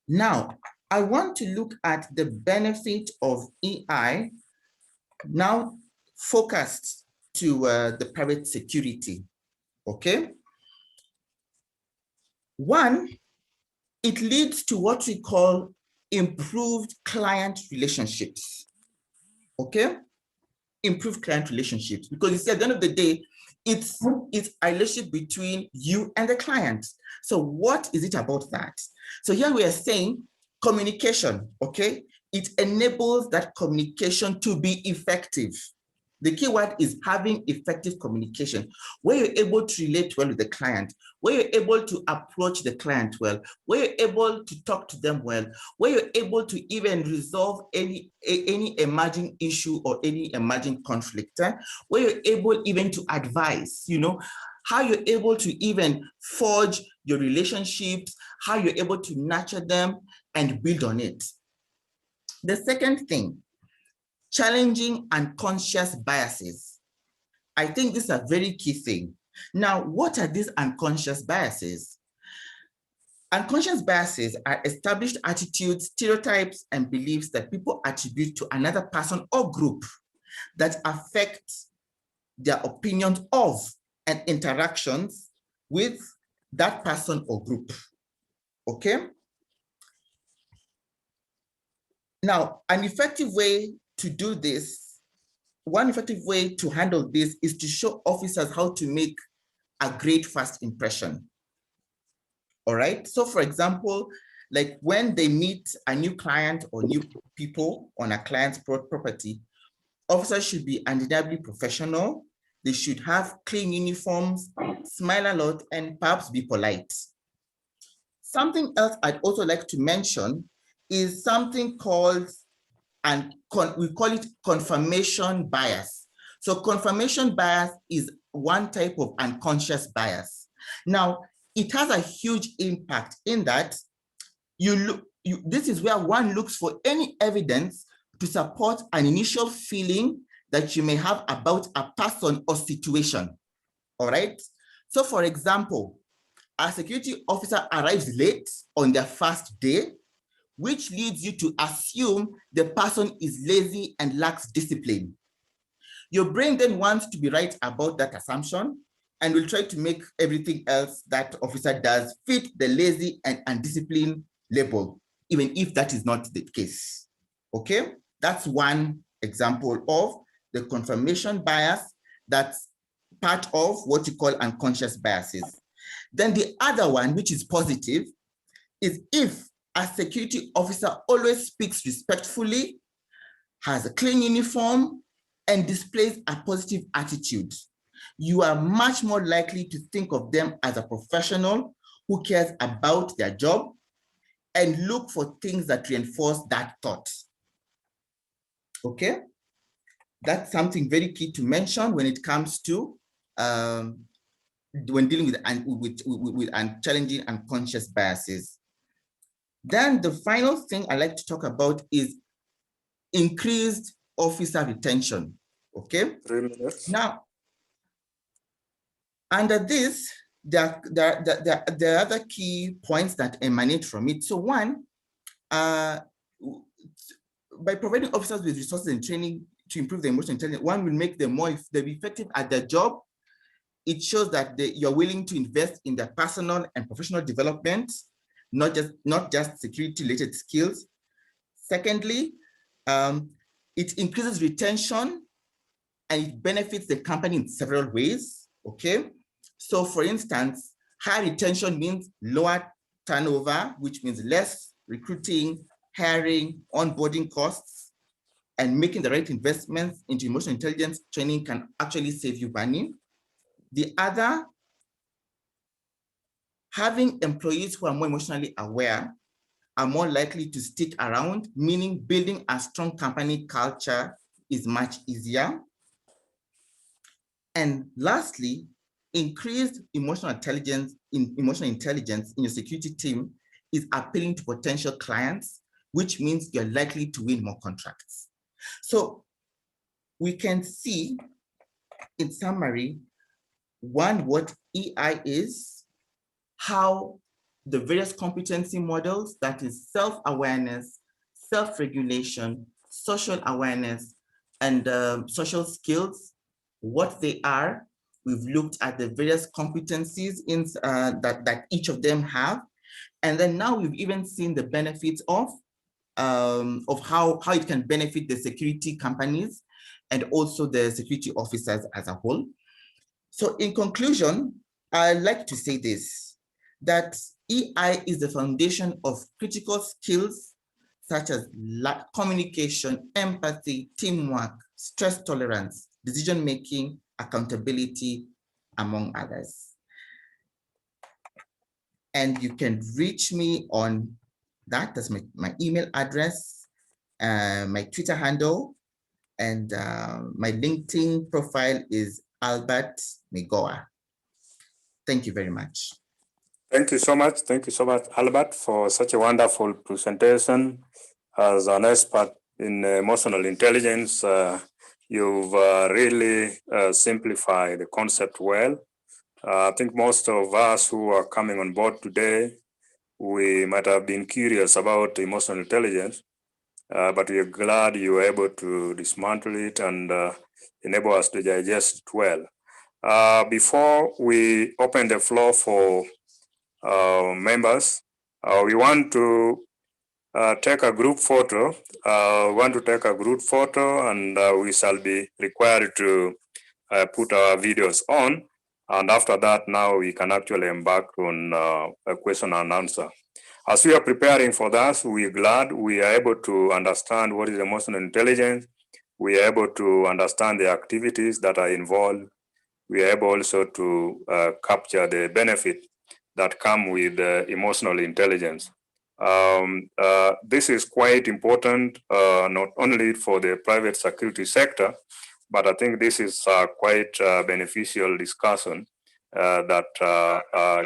Now, I want to look at the benefit of EI, now focused to the private security, okay? One, it leads to what we call improved client relationships, okay? Improved client relationships, because you see, at the end of the day, it's a relationship between you and the client. So what is it about that? So here we are saying communication, okay? It enables that communication to be effective. The key word is having effective communication, where you're able to relate well with the client, where you're able to approach the client well, where you're able to talk to them well, where you're able to even resolve any emerging issue or any emerging conflict, where you're able even to advise, how you're able to even forge your relationships, how you're able to nurture them and build on it. The second thing, challenging unconscious biases. I think this is a very key thing. Now, what are these unconscious biases? Unconscious biases are established attitudes, stereotypes, and beliefs that people attribute to another person or group that affect their opinions of and interactions with that person or group, okay? Now, an effective way to do this, one effective way to handle this is to show officers how to make a great first impression. All right. So for example, like when they meet a new client or new people on a client's property, officers should be undeniably professional. They should have clean uniforms, smile a lot, and perhaps be polite. Something else I'd also like to mention is something called, and we call it confirmation bias. So confirmation bias is one type of unconscious bias. Now, it has a huge impact in that this is where one looks for any evidence to support an initial feeling that you may have about a person or situation, all right? So for example, a security officer arrives late on their first day, which leads you to assume the person is lazy and lacks discipline. Your brain then wants to be right about that assumption and will try to make everything else that officer does fit the lazy and undisciplined label, even if that is not the case, okay? That's one example of the confirmation bias that's part of what you call unconscious biases. Then the other one, which is positive, is if a security officer always speaks respectfully, has a clean uniform, and displays a positive attitude, you are much more likely to think of them as a professional who cares about their job and look for things that reinforce that thought. Okay, that's something very key to mention when it comes to when dealing with challenging unconscious biases. Then the final thing I like to talk about is increased officer retention. Okay. 3 minutes. Now, under this, there are other key points that emanate from it. So one, by providing officers with resources and training to improve their emotional intelligence, one will make them more effective at their job. It shows that you're willing to invest in their personal and professional development, not just security-related skills. Secondly, it increases retention and it benefits the company in several ways. Okay, so for instance, high retention means lower turnover, which means less recruiting, hiring, onboarding costs, and making the right investments into emotional intelligence training can actually save you money. The other, having employees who are more emotionally aware are more likely to stick around, meaning building a strong company culture is much easier. And lastly, increased emotional intelligence in your security team is appealing to potential clients, which means you're likely to win more contracts. So we can see, in summary, one, what EI is, how the various competency models, that is self-awareness, self-regulation, social awareness, and social skills, what they are. We've looked at the various competencies that each of them have. And then now we've even seen the benefits of how it can benefit the security companies and also the security officers as a whole. So in conclusion, I'd like to say this, that EI is the foundation of critical skills such as communication, empathy, teamwork, stress tolerance, decision-making, accountability, among others. And you can reach me on that. That's my email address, my Twitter handle, and my LinkedIn profile is Albert Migoa. Thank you very much. Thank you so much. Thank you so much, Albert, for such a wonderful presentation. As an expert in emotional intelligence, you've really simplified the concept well. I think most of us who are coming on board today, we might have been curious about emotional intelligence, but we are glad you were able to dismantle it and enable us to digest it well. Before we open the floor for members, we want to take a group photo. And we shall be required to put our videos on. And after that, now we can actually embark on a question and answer. As we are preparing for that, we're glad we are able to understand what is emotional intelligence. We are able to understand the activities that are involved. We are able also to capture the benefit that come with emotional intelligence. This is quite important, not only for the private security sector, but I think this is quite beneficial discussion that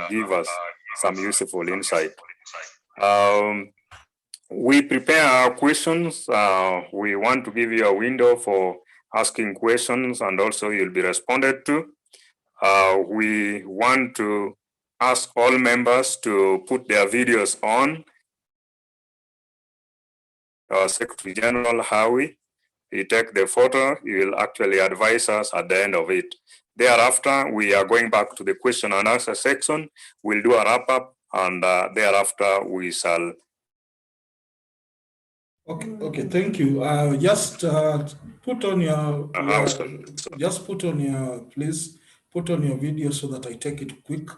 give us some useful insight. We prepare our questions. We want to give you a window for asking questions, and also you'll be responded to. We want to ask all members to put their videos on. Our Secretary General, Howie, he take the photo, he will actually advise us at the end of it. Thereafter, we are going back to the question and answer section. We'll do a wrap up, and thereafter we shall. Okay, thank you. Just put on your, please put on your video so that I take it quick.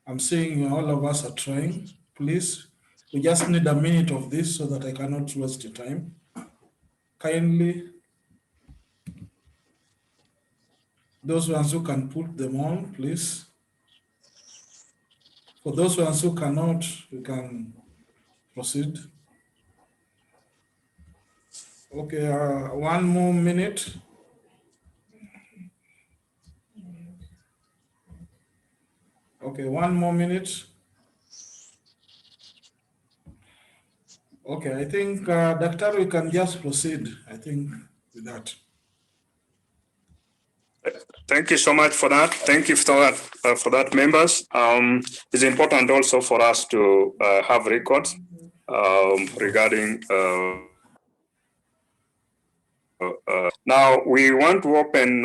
I'm seeing all of us are trying. Please, we just need a minute of this so that I cannot waste the time. Kindly, those ones who can put them on, please. For those ones who cannot, we can proceed. Okay, 1 more minute. Okay, 1 more minute. Okay, I think, Dr. we can just proceed, I think, with that. Thank you so much for that. Thank you for that, members. It's important also for us to have records regarding. Now we want to open.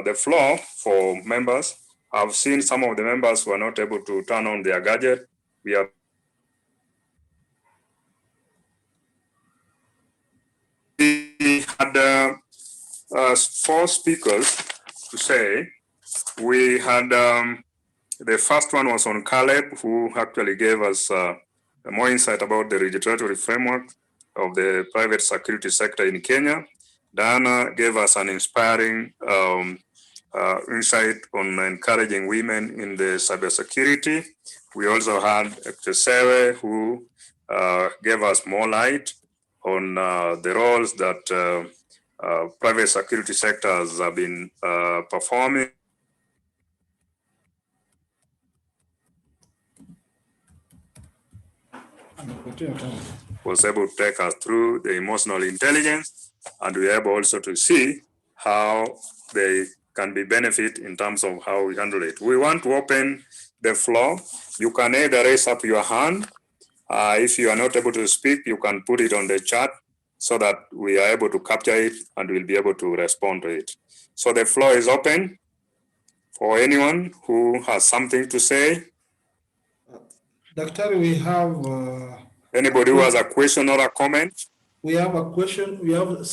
The floor for members. I've seen some of the members who are not able to turn on their gadget. We have had 4 speakers to say. We had the first one was on Caleb, who actually gave us more insight about the regulatory framework of the private security sector in Kenya. Diana gave us an inspiring insight on encouraging women in the cybersecurity. We also had Dr. Sewe, who gave us more light on the roles that private security sectors have been performing. Was able to take us through the emotional intelligence, and we are able also to see how they can be benefit in terms of how we handle it. We want to open the floor. You can either raise up your hand. If you are not able to speak, you can put it on the chat so that we are able to capture it and we'll be able to respond to it. So the floor is open for anyone who has something to say. Doctor, we have... Anybody who has a question or a comment? We have a question. We have,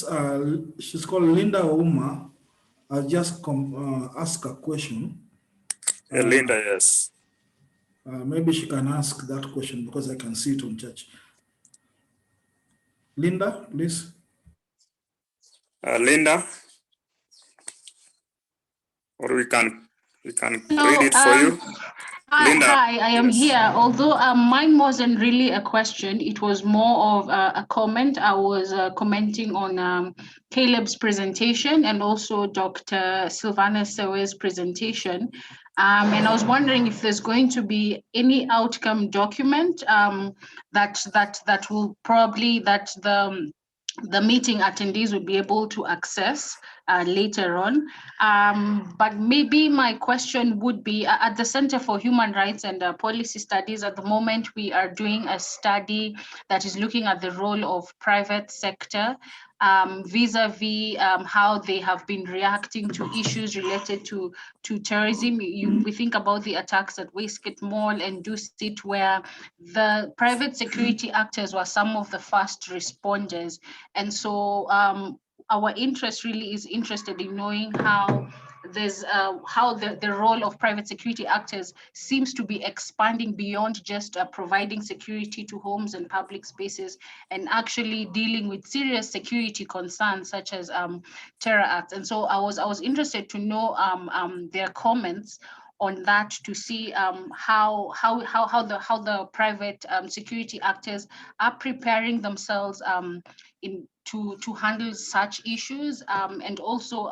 she's called Linda Uma. I'll just ask a question. Linda, yes. Maybe she can ask that question because I can see it on chat. Linda, please. Linda, or we can read it for you. Linda, hi, I am here. Although mine wasn't really a question, it was more of a comment. I was commenting on Caleb's presentation and also Dr. Silvana Sewe's presentation. And I was wondering if there's going to be any outcome document that will probably, that the meeting attendees would be able to access later on. But maybe my question would be, at the Center for Human Rights and Policy Studies, at the moment, we are doing a study that is looking at the role of private sector vis-a-vis how they have been reacting to issues related to terrorism. We think about the attacks at Westgate Mall and Dusit, where the private security actors were some of the first responders. And so our interest really is interested in knowing how there's how the role of private security actors seems to be expanding beyond just providing security to homes and public spaces, and actually dealing with serious security concerns such as terror acts. And so I was interested to know their comments on that, to see how the private security actors are preparing themselves to handle such issues, and also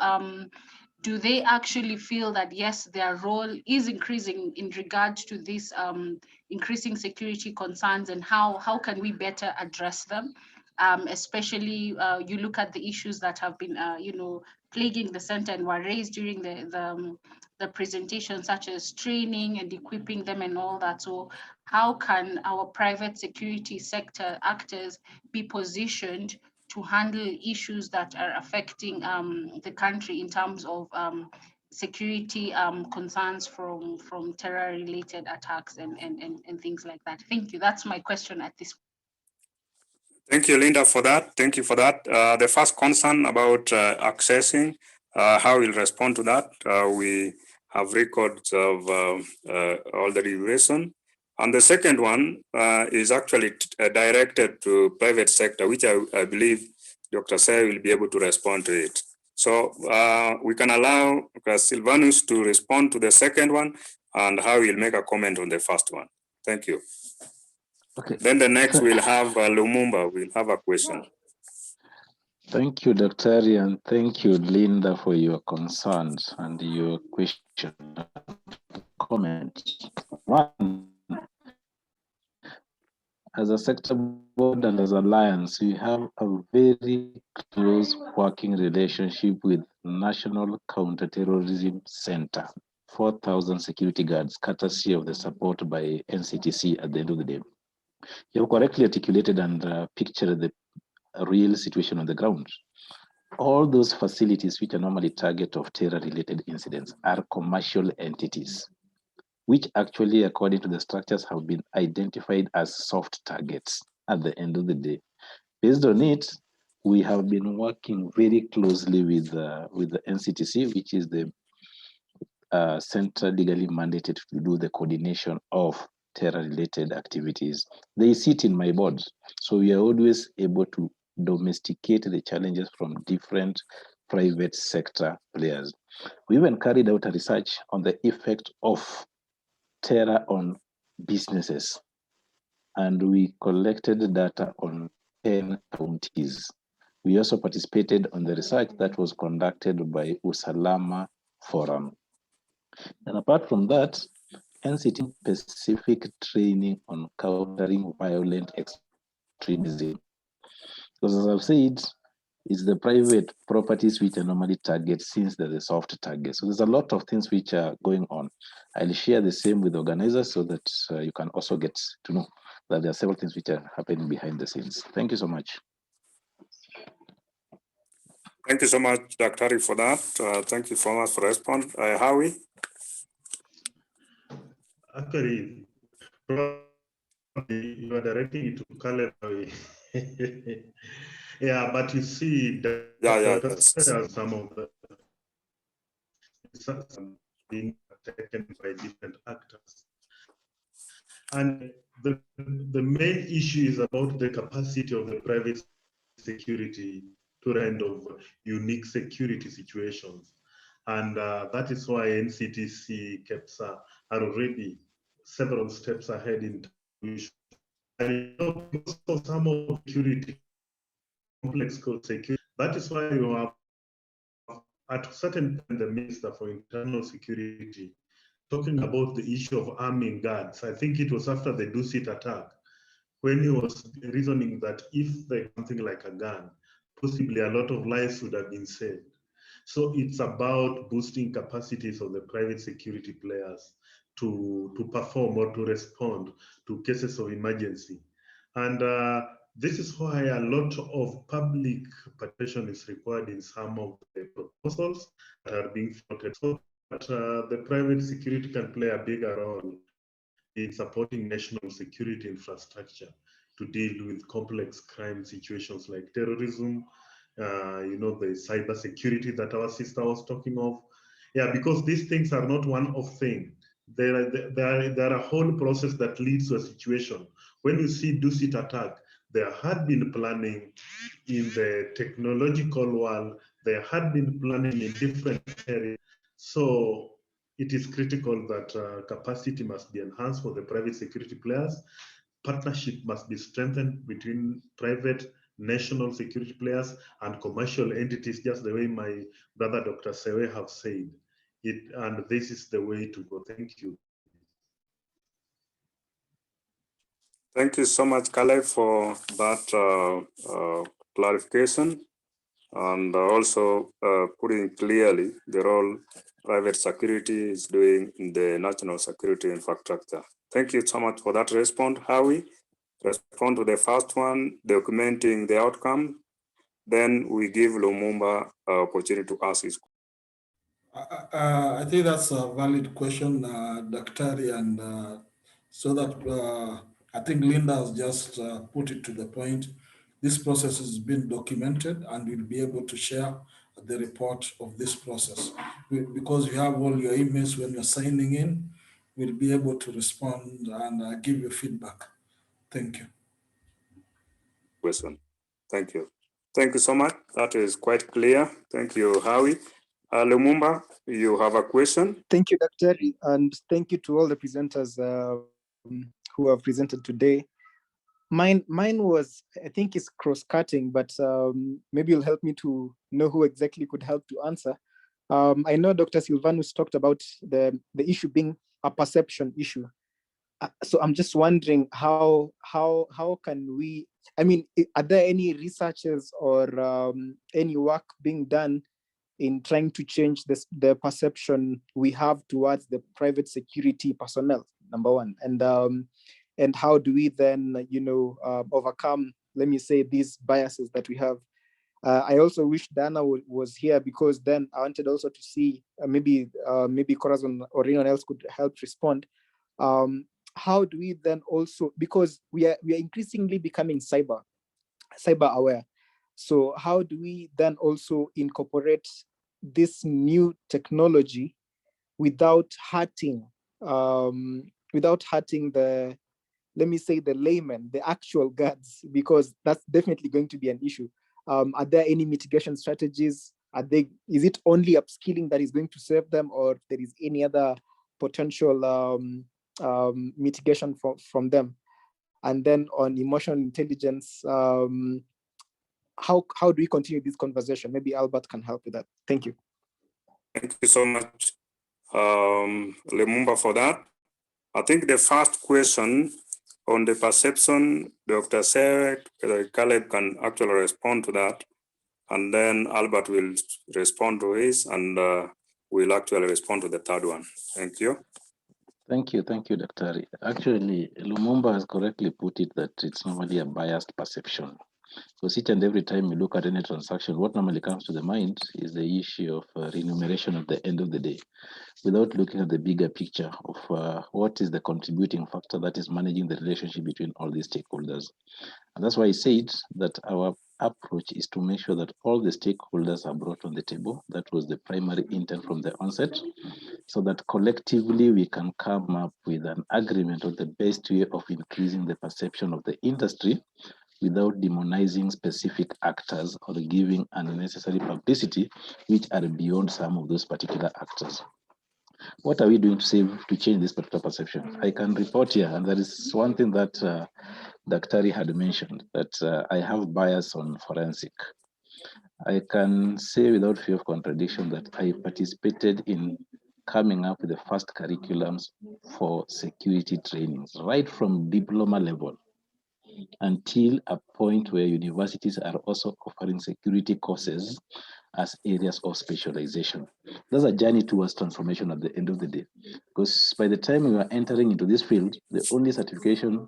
do they actually feel that yes, their role is increasing in regards to this increasing security concerns, and how can we better address them? Especially you look at the issues that have been plaguing the center and were raised during the presentation, such as training and equipping them and all that. So how can our private security sector actors be positioned to handle issues that are affecting the country in terms of security concerns from terror-related attacks and things like that? Thank you. That's my question at this point. Thank you, Linda, for that. Thank you for that. The first concern about accessing, how we'll respond to that. We have records of all the regulation. And the second one is actually directed to private sector, which I believe Dr. Say will be able to respond to it. So we can allow Silvanus to respond to the second one, and how he'll make a comment on the first one. Thank you. Okay. Then the next we'll have Lumumba. We'll have a question. Thank you, Dr. Ari, and thank you, Linda, for your concerns and your question comments. One, as a sector board and as Alliance, we have a very close working relationship with National Counterterrorism Center, 4,000 security guards, courtesy of the support by NCTC at the end of the day. You have correctly articulated and pictured the real situation on the ground. All those facilities which are normally target of terror-related incidents are commercial entities, which actually, according to the structures, have been identified as soft targets at the end of the day. Based on it, we have been working very closely with the NCTC, which is the center legally mandated to do the coordination of terror-related activities. They sit in my board, so we are always able to domesticate the challenges from different private sector players. We even carried out a research on the effect of terror on businesses, and we collected data on 10 counties. We also participated on the research that was conducted by Usalama Forum. And apart from that, NCT specific training on countering violent extremism. Because as I've said, it's the private properties which are normally targets since they're the soft targets. So there's a lot of things which are going on. I'll share the same with organizers so that you can also get to know that there are several things which are happening behind the scenes. Thank you so much. Thank you so much, Dr. Ari, for that. Thank you so much for response. Howie? Actually, you are directing it to Caleb. Yeah, but you see, some of the being taken by different actors. And the main issue is about the capacity of the private security to handle unique security situations. And that is why NCTC, KEPSA are already several steps ahead in solution. And also some of security, complex code security. That is why you have at a certain point the Minister for Internal Security talking about the issue of arming guards. I think it was after the Dusit attack, when he was reasoning that if there's something like a gun, possibly a lot of lives would have been saved. So it's about boosting capacities of the private security players to perform or to respond to cases of emergency. And this is why a lot of public participation is required in some of the proposals that are being floated. So that the private security can play a bigger role in supporting national security infrastructure to deal with complex crime situations like terrorism, the cyber security that our sister was talking of. Yeah, because these things are not one-off thing. There are a whole process that leads to a situation. When you see Dusit attack, there had been planning in the technological world, there had been planning in different areas. So it is critical that capacity must be enhanced for the private security players. Partnership must be strengthened between private national security players and commercial entities, just the way my brother Dr. Sewe have said it, and this is the way to go. Thank you. Thank you so much, Caleb, for that clarification, and also putting clearly the role private security is doing in the national security infrastructure. Thank you so much for that response, Howie. Respond to the first one, documenting the outcome. Then we give Lumumba an opportunity to ask his question. I think that's a valid question, Dr. and so that I think Linda has just put it to the point. This process has been documented and we'll be able to share the report of this process. Because you have all your emails when you're signing in, we'll be able to respond and give you feedback. Thank you. Question. Thank you. Thank you so much. That is quite clear. Thank you, Howie. Lumumba, you have a question? Thank you, Dr. And thank you to all the presenters who have presented today. Mine was, I think it's cross-cutting, but maybe you'll help me to know who exactly could help to answer. I know Dr. Silvanus talked about the issue being a perception issue. So I'm just wondering how can we, I mean, are there any researchers or any work being done in trying to change the perception we have towards the private security personnel, number one, and how do we then, overcome, let me say, these biases that we have. I also wish Dana was here, because then I wanted also to see maybe Corazon or anyone else could help respond. How do we then also, because we are increasingly becoming cyber aware. So how do we then also incorporate this new technology without hurting the, let me say, the layman, the actual guards, because that's definitely going to be an issue. Are there any mitigation strategies? Is it only upskilling that is going to save them, or there is any other potential mitigation from them? And then on emotional intelligence, how do we continue this conversation? Maybe Albert can help with that. Thank you. Thank you so much, Lumumba, for that. I think the first question on the perception, Dr. Sarah Caleb can actually respond to that, and then Albert will respond to his, and we'll actually respond to the third one. Thank you. Thank you, Dr. Actually, Lumumba has correctly put it that it's normally a biased perception. Because each and every time you look at any transaction, what normally comes to the mind is the issue of remuneration at the end of the day, without looking at the bigger picture of what is the contributing factor that is managing the relationship between all these stakeholders. And that's why I said that our approach is to make sure that all the stakeholders are brought on the table. That was the primary intent from the onset, so that collectively we can come up with an agreement on the best way of increasing the perception of the industry without demonizing specific actors or giving unnecessary publicity which are beyond some of those particular actors. What are we doing to change this particular perception? I can report here, and there is one thing that Dr. had mentioned, that I have bias on forensic. I can say without fear of contradiction that I participated in coming up with the first curriculums for security trainings, right from diploma level until a point where universities are also offering security courses as areas of specialization. That's a journey towards transformation at the end of the day. Because by the time we were entering into this field, the only certification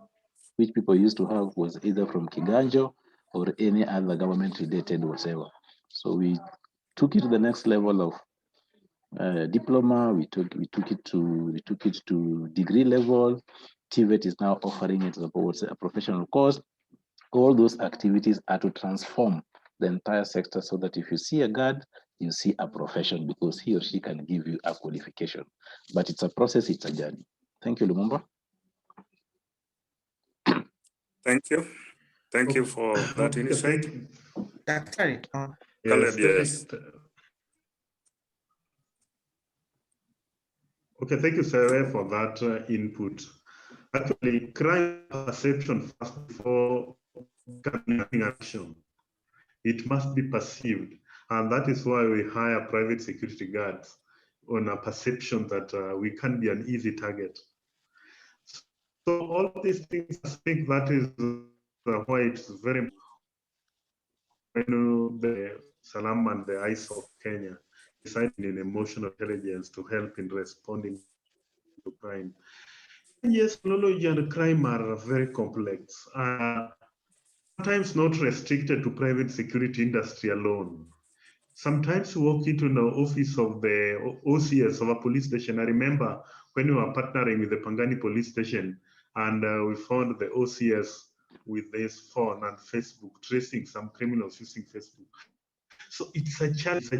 which people used to have was either from Kiganjo or any other government-related whatever. So we took it to the next level of diploma. We took it to degree level. TVET is now offering it as a professional course. All those activities are to transform the entire sector, so that if you see a guard, you see a profession, because he or she can give you a qualification. But it's a process, it's a journey. Thank you, Lumumba. Thank you. Thank you for that insight. Dr. Caleb, yes. Okay, thank you, Sarah, for that input. Actually, crime perception first before coming action. It must be perceived, and that is why we hire private security guards on a perception that we can be an easy target. So all these things, I think that is why it's very important when the Usalama and the ICE of Kenya decided in emotional intelligence to help in responding to crime. Yes, technology and crime are very complex. Sometimes not restricted to private security industry alone. Sometimes you walk into the office of the OCS of a police station. I remember when we were partnering with the Pangani police station, and we found the OCS with this phone and Facebook tracing some criminals using Facebook. So it's a challenge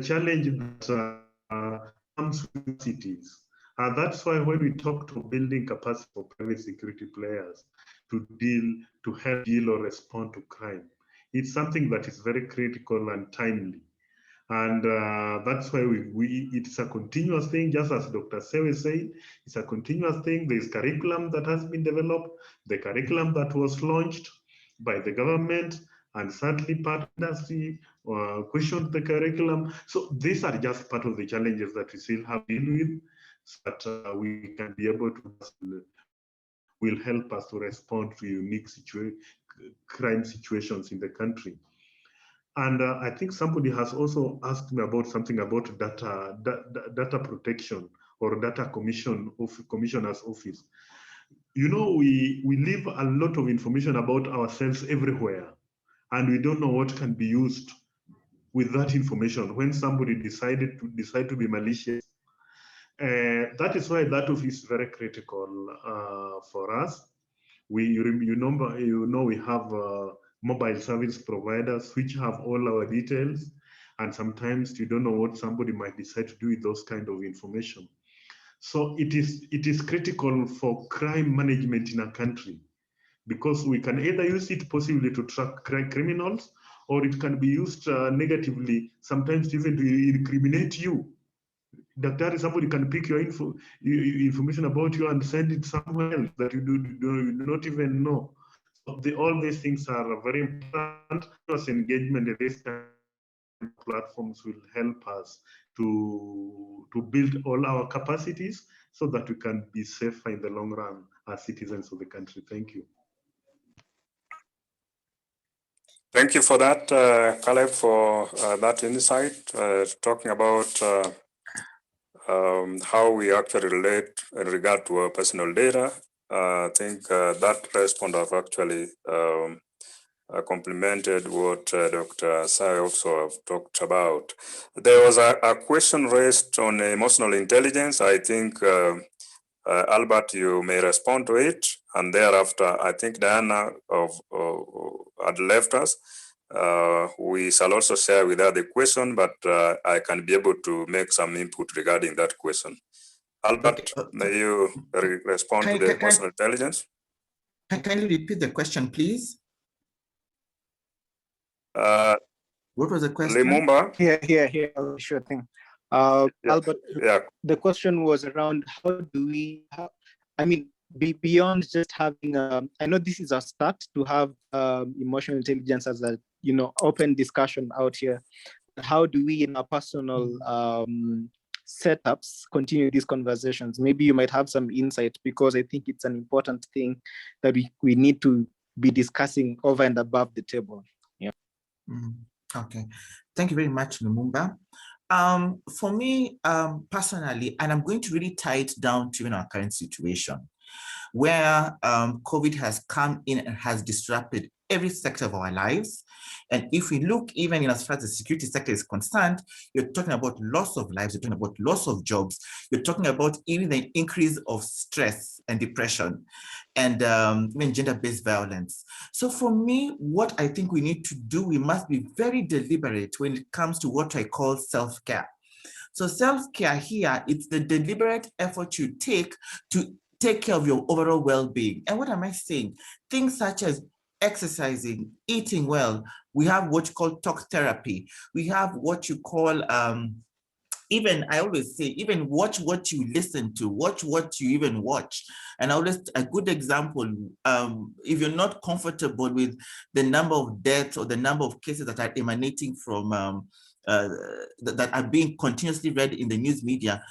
that comes with cities. That's why when we talk to building capacity for private security players to help deal or respond to crime, It's something that is very critical and timely. And that's why it's a continuous thing, just as Dr. Sewe said, it's a continuous thing. There's curriculum that has been developed, the curriculum that was launched by the government, and sadly part of industry questioned the curriculum. So these are just part of the challenges that we still have to deal with, so that we can be able to, will help us to respond to unique crime situations in the country. And I think somebody has also asked me about something about data protection or data commissioner's office. You know, we leave a lot of information about ourselves everywhere, and we don't know what can be used with that information when somebody decide to be malicious. That is why that office is very critical for us. You know we have mobile service providers which have all our details, and sometimes you don't know what somebody might decide to do with those kind of information. So it is critical for crime management in a country, because we can either use it possibly to track criminals, or it can be used negatively, sometimes even to incriminate you. Daktari, somebody can pick your information about you and send it somewhere else that you do not even know. So all these things are very important. Engagement in this kind of platforms will help us to build all our capacities so that we can be safer in the long run as citizens of the country. Thank you. Thank you for that, Caleb, for that insight, talking about how we actually relate in regard to our personal data. I think that response have actually complemented what Dr. Sai also have talked about. There was a question raised on emotional intelligence. I think, Albert, you may respond to it. And thereafter, I think Diana had left us. We shall also share with her the question, but I can be able to make some input regarding that question. Albert, okay. May you respond to the emotional intelligence? Can you repeat the question, please? What was the question? Limumba? Yeah, sure thing. Albert, the question was around how do we, beyond just having, I know this is a start to have emotional intelligence as a, open discussion out here. How do we in our personal setups continue these conversations? Maybe you might have some insight, because I think it's an important thing that we need to be discussing over and above the table. Yeah. Okay, thank you very much, Lumumba. For me, personally, and I'm going to really tie it down to our current situation, where COVID has come in and has disrupted every sector of our lives. And if we look even in as far as the security sector is concerned, you're talking about loss of lives, you're talking about loss of jobs, you're talking about even the increase of stress and depression, and even gender-based violence. So for me, what I think we need to do, we must be very deliberate when it comes to what I call self-care. So self-care here, it's the deliberate effort you take to take care of your overall well-being. And what am I saying? Things such as exercising, eating well. We have what you call talk therapy. We have what you call, even, I always say, even watch what you listen to, watch what you even watch. And always, a good example, if you're not comfortable with the number of deaths or the number of cases that are emanating from that are being continuously read in the news media,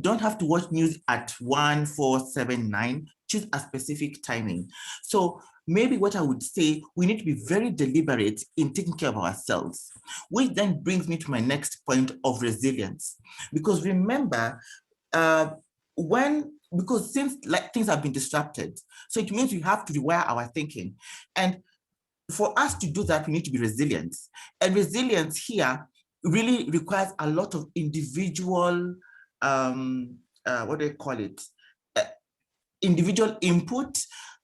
don't have to watch news at 1, 4, 7, 9, choose a specific timing. So maybe what I would say, we need to be very deliberate in taking care of ourselves, which then brings me to my next point of resilience. Because remember, because since things have been disrupted, so it means we have to rewire our thinking. And for us to do that, we need to be resilient. And resilience here really requires a lot of individual, what do you call it? Individual input.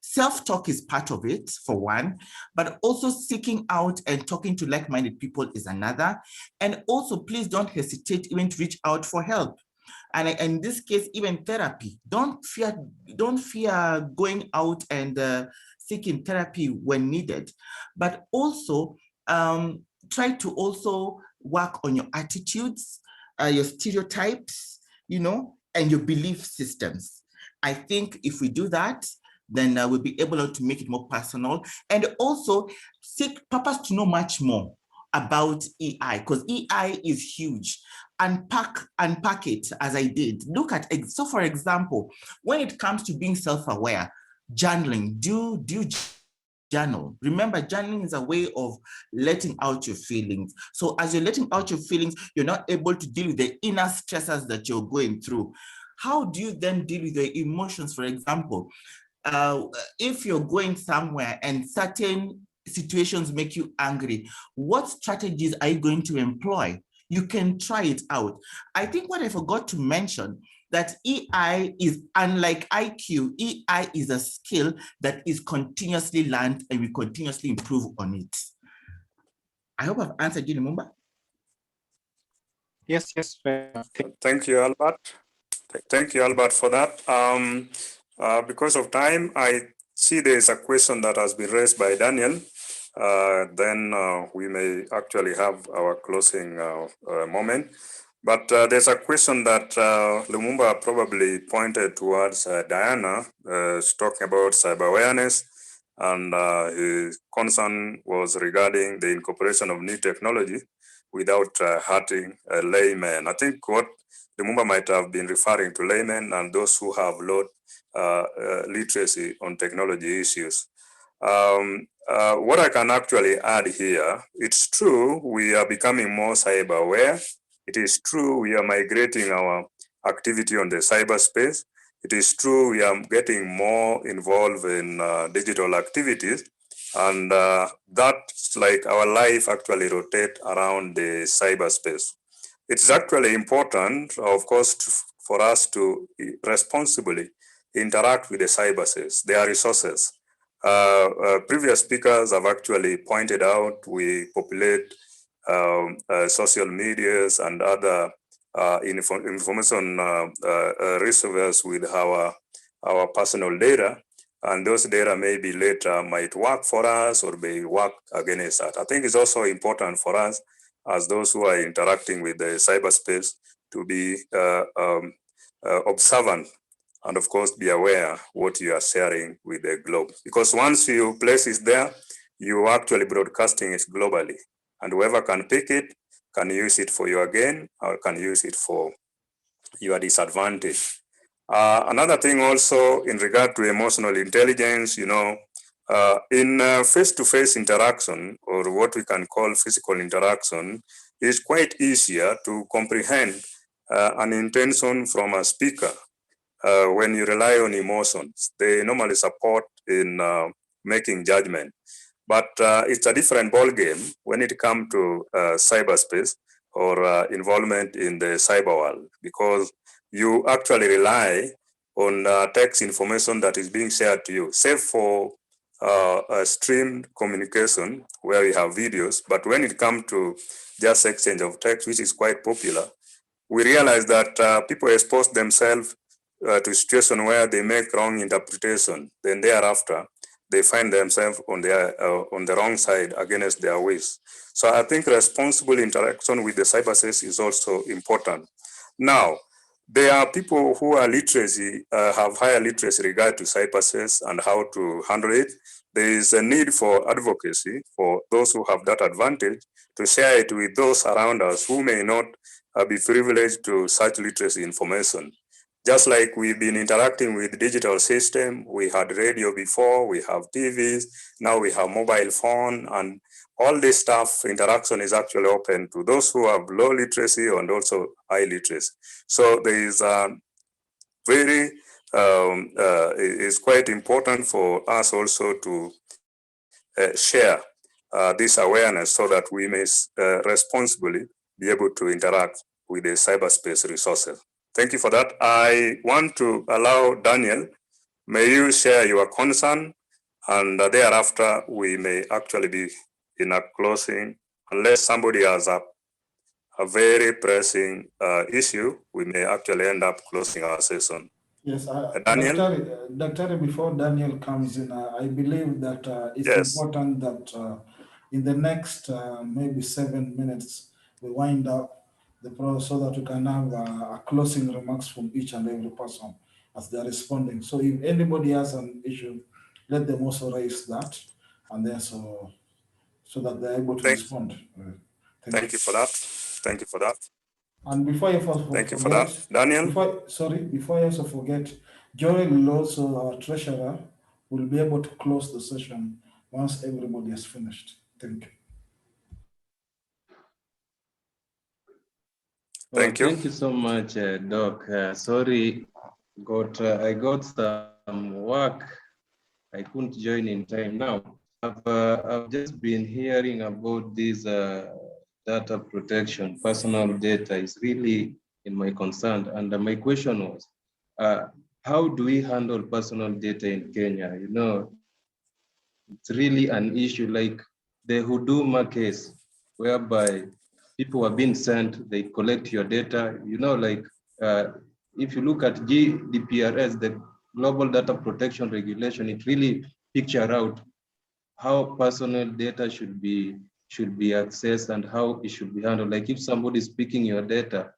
Self-talk is part of it, for one, but also seeking out and talking to like-minded people is another. And also, please don't hesitate even to reach out for help. And in this case, even therapy. Don't fear going out and seeking therapy when needed. But also, try to also work on your attitudes, your stereotypes, you know, and your belief systems. I think if we do that, then we'll be able to make it more personal and also seek purpose to know much more about EI, because EI is huge. Unpack it as I did. Look at, so for example, when it comes to being self-aware, journaling, do journal. Remember, journaling is a way of letting out your feelings. So as you're letting out your feelings, you're not able to deal with the inner stressors that you're going through. How do you then deal with the emotions? For example, if you're going somewhere and certain situations make you angry, what strategies are you going to employ? You can try it out. I think what I forgot to mention, that EI is unlike IQ. EI is a skill that is continuously learned and we continuously improve on it. I hope I've answered you, Lumumba. Yes. Thank you, Albert. Thank you, Albert, for that. Because of time, I see there's a question that has been raised by Daniel. Then we may actually have our closing moment. But there's a question that Lumumba probably pointed towards Diana, talking about cyber awareness, and his concern was regarding the incorporation of new technology without hurting laymen. I think what Lumumba might have been referring to laymen and those who have low literacy on technology issues. What I can actually add here, it's true we are becoming more cyber aware. It is true we are migrating our activity on the cyberspace. It is true we are getting more involved in digital activities, and that's like our life actually rotate around the cyberspace. It's actually important, of course, for us to responsibly interact with the cyberspace, their resources. Previous speakers have actually pointed out we populate social medias and other information reservoirs with our personal data, and those data maybe later might work for us or may work against us. I think it's also important for us as those who are interacting with the cyberspace to be observant and of course be aware what you are sharing with the globe. Because once you place it there, you actually broadcasting it globally, and whoever can pick it can use it for your gain or can use it for your disadvantage. Another thing also in regard to emotional intelligence, you know, in face-to-face interaction, or what we can call physical interaction, is quite easier to comprehend an intention from a speaker when you rely on emotions. They normally support in making judgment. But it's a different ballgame when it comes to cyberspace or involvement in the cyber world, because you actually rely on text information that is being shared to you, save for streamed communication where we have videos. But when it comes to just exchange of text, which is quite popular, we realize that people expose themselves to a situation where they make wrong interpretation. Then thereafter, they find themselves on the wrong side against their wish. So I think responsible interaction with the cyberspace is also important. Now, there are people who are literacy, have higher literacy regard to cyberspace and how to handle it. There is a need for advocacy for those who have that advantage to share it with those around us who may not be privileged to such literacy information. Just like we've been interacting with digital system, we had radio before, we have TVs, now we have mobile phone, and all this stuff, interaction is actually open to those who have low literacy and also high literacy. So there is it's quite important for us also to share this awareness so that we may responsibly be able to interact with the cyberspace resources. Thank you for that. I want to allow Daniel, may you share your concern, and thereafter we may actually be in a closing. Unless somebody has a very pressing issue, we may actually end up closing our session. Yes, Daniel? Dr. Before Daniel comes in, I believe that it's Yes. important that in the next maybe 7 minutes, we wind up the process so that we can have a closing remarks from each and every person as they're responding. So if anybody has an issue, let them also raise that, and then so that they're able to respond. Thank you for that. Thank you for that. And before you Thank you for forget, that. Daniel? before I also forget, Joel will also, our treasurer, will be able to close the session once everybody has finished. Thank you. Thank you. Thank you so much, Doc. Sorry, I got some work. I couldn't join in time now. I've just been hearing about this data protection. Personal data is really in my concern. And my question was, how do we handle personal data in Kenya? You know, it's really an issue like the Huduma case, whereby people are being sent, they collect your data. You know, like if you look at GDPRS, the Global Data Protection Regulation, it really picture out how personal data should be accessed and how it should be handled. Like if somebody is picking your data,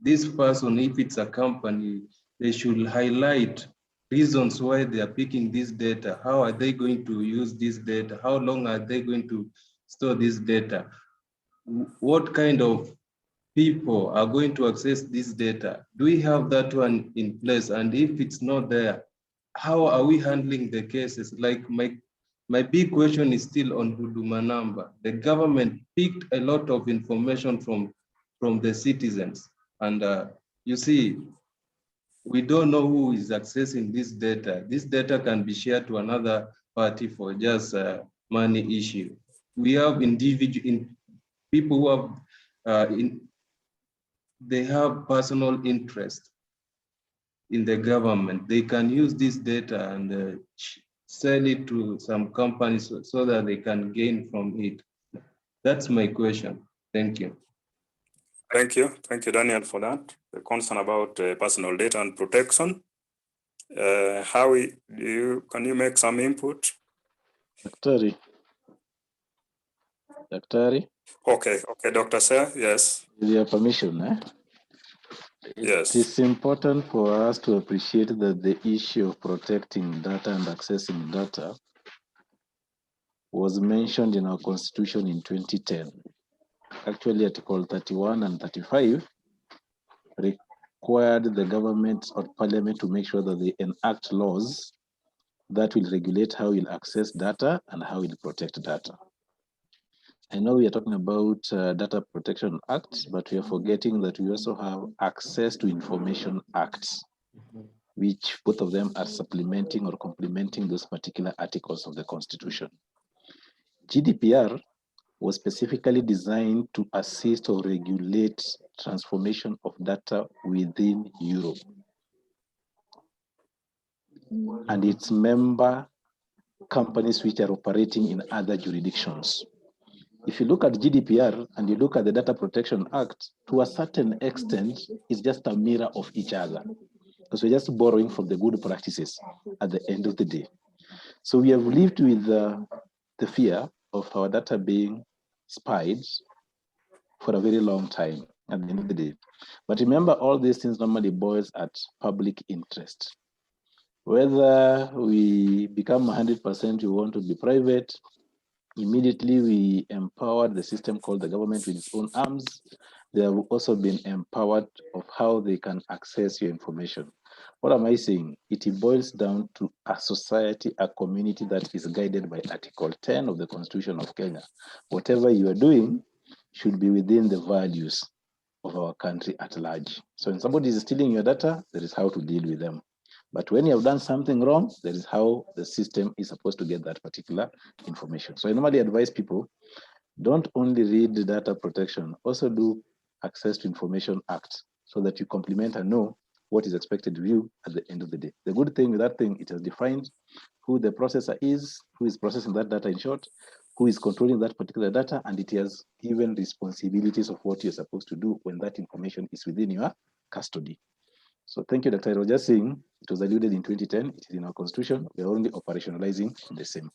this person, if it's a company, they should highlight reasons why they are picking this data. How are they going to use this data? How long are they going to store this data? What kind of people are going to access this data? Do we have that one in place? And if it's not there, how are we handling the cases? Like my big question is still on Huduma number. The government picked a lot of information from the citizens. And you see, we don't know who is accessing this data. This data can be shared to another party for just a money issue. We have people who have, they have personal interest in the government. They can use this data and sell it to some companies so that they can gain from it. That's my question. Thank you. Thank you. Thank you, Daniel, for that. The concern about personal data and protection. Howie, can you make some input? Daktari. Okay, Dr. Sir, yes. With your permission, Yes. It is important for us to appreciate that the issue of protecting data and accessing data was mentioned in our constitution in 2010. Actually, Article 31 and 35 required the government or parliament to make sure that they enact laws that will regulate how we'll access data and how we'll protect data. I know we are talking about Data Protection Act, but we are forgetting that we also have Access to Information Act, which both of them are supplementing or complementing those particular articles of the Constitution. GDPR was specifically designed to assist or regulate transformation of data within Europe and its member companies which are operating in other jurisdictions. If you look at GDPR and you look at the Data Protection Act, to a certain extent, it's just a mirror of each other because we're just borrowing from the good practices at the end of the day. So we have lived with the fear of our data being spied for a very long time at the end of the day. But remember, all these things normally boils at public interest. Whether we become 100% we want to be private, immediately we empowered the system called the government with its own arms. They have also been empowered of how they can access your information. What am I saying? It boils down to a society, a community that is guided by Article 10 of the Constitution of Kenya. Whatever you are doing should be within the values of our country at large. So when somebody is stealing your data, there is how to deal with them. But when you have done something wrong, there is how the system is supposed to get that particular information. So I normally advise people, don't only read the data protection, also do Access to Information Act so that you complement and know what is expected of you at the end of the day. The good thing with that thing, it has defined who the processor is, who is processing that data in short, who is controlling that particular data, and it has given responsibilities of what you're supposed to do when that information is within your custody. So thank you, Dr. I was just saying, it was alluded in 2010, it is in our constitution, we are only operationalizing the same.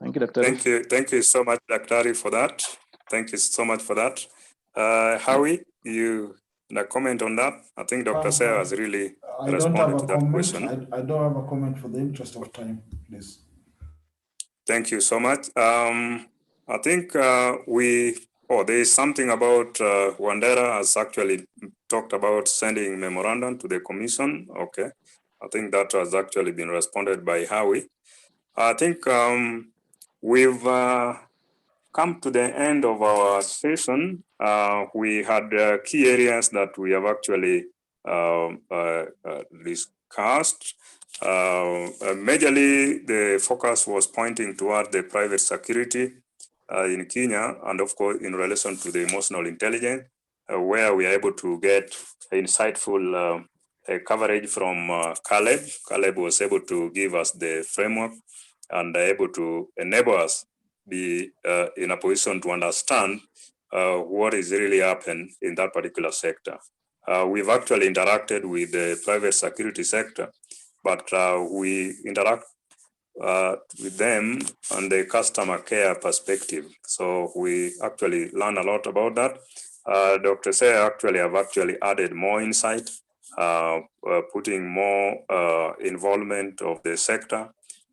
Thank you, Dr. Thank you so much, Dr. for that. Thank you so much for that. Howie, you comment on that? I think Dr. Seah has really responded to that question. I don't have a comment for the interest of time, please. Thank you so much. I think there is something about Wandera has actually talked about sending memorandum to the commission. Okay. I think that has actually been responded by Howie. I think we've come to the end of our session. We had key areas that we have actually discussed. Majorly, the focus was pointing toward the private security in Kenya, and of course, in relation to the emotional intelligence, where we are able to get insightful coverage from Caleb. Caleb was able to give us the framework and able to enable us be in a position to understand what is really happening in that particular sector. We've actually interacted with the private security sector, but we interact with them on the customer care perspective. So we actually learn a lot about that. Dr. Seah actually have actually added more insight, putting more involvement of the sector,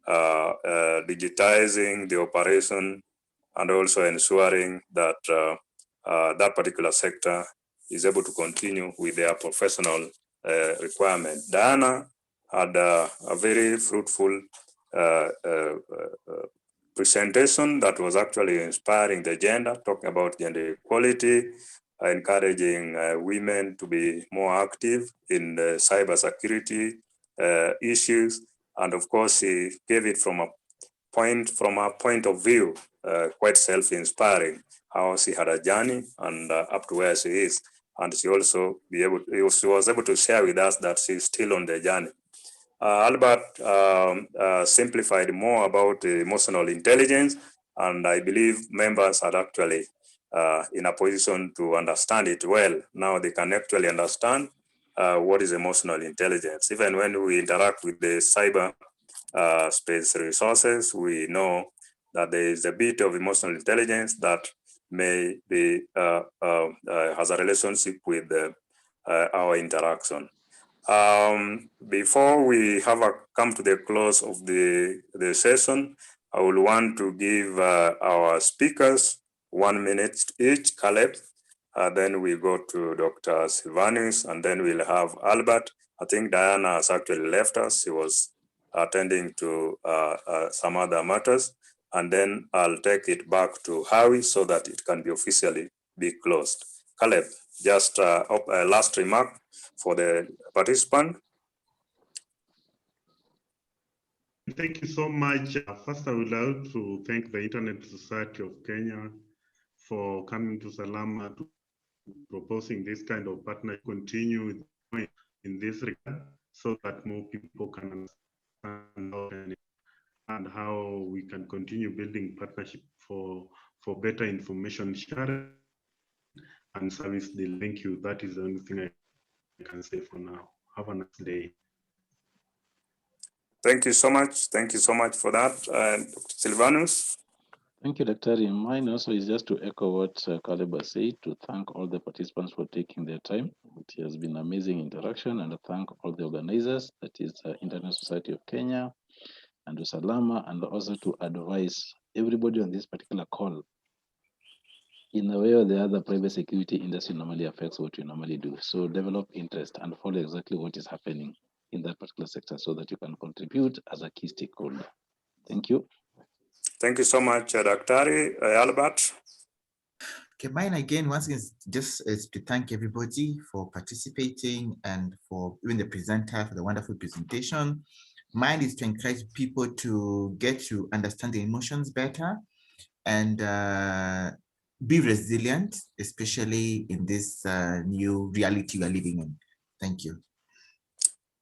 digitizing the operation, and also ensuring that that particular sector is able to continue with their professional requirement. Diana had a very fruitful presentation that was actually inspiring the gender, talking about gender equality, encouraging women to be more active in the cybersecurity issues. And of course, he gave it from a point of view, quite self-inspiring, how she had a journey and up to where she is. And she also she was able to share with us that she's still on the journey. Albert simplified more about emotional intelligence, and I believe members are actually in a position to understand it well. Now they can actually understand what is emotional intelligence. Even when we interact with the cyber space resources, we know that there is a bit of emotional intelligence that may be has a relationship with our interaction. Before we come to the close of the session, I will want to give our speakers 1 minute each. Caleb, then we go to Dr. Silvanus, and then we'll have Albert. I think Diana has actually left us. She was attending to some other matters, and then I'll take it back to Howie so that it can be officially be closed. Caleb, just a last remark for the participant. Thank you so much. First, I would like to thank the Internet Society of Kenya for coming to Usalama to proposing this kind of partnership, continue in this regard so that more people can understand and how we can continue building partnership for better information sharing and service deal. Thank you. That is the only thing I can say for now. Have a nice day. Thank you so much. Thank you so much for that. Dr. Silvanus. Thank you, Dr. Mine also is just to echo what Caleb said, to thank all the participants for taking their time. It has been amazing interaction, and to thank all the organizers, that is Internet Society of Kenya and Usalama, and also to advise everybody on this particular call. In a way or the other, private security industry normally affects what we normally do. So develop interest and follow exactly what is happening in that particular sector so that you can contribute as a key stakeholder. Thank you. Thank you so much, Dr. Albert. Okay, mine again, once again, is to thank everybody for participating and for even the presenter for the wonderful presentation. Mine is to encourage people to get to understand the emotions better and be resilient, especially in this new reality we are living in. Thank you.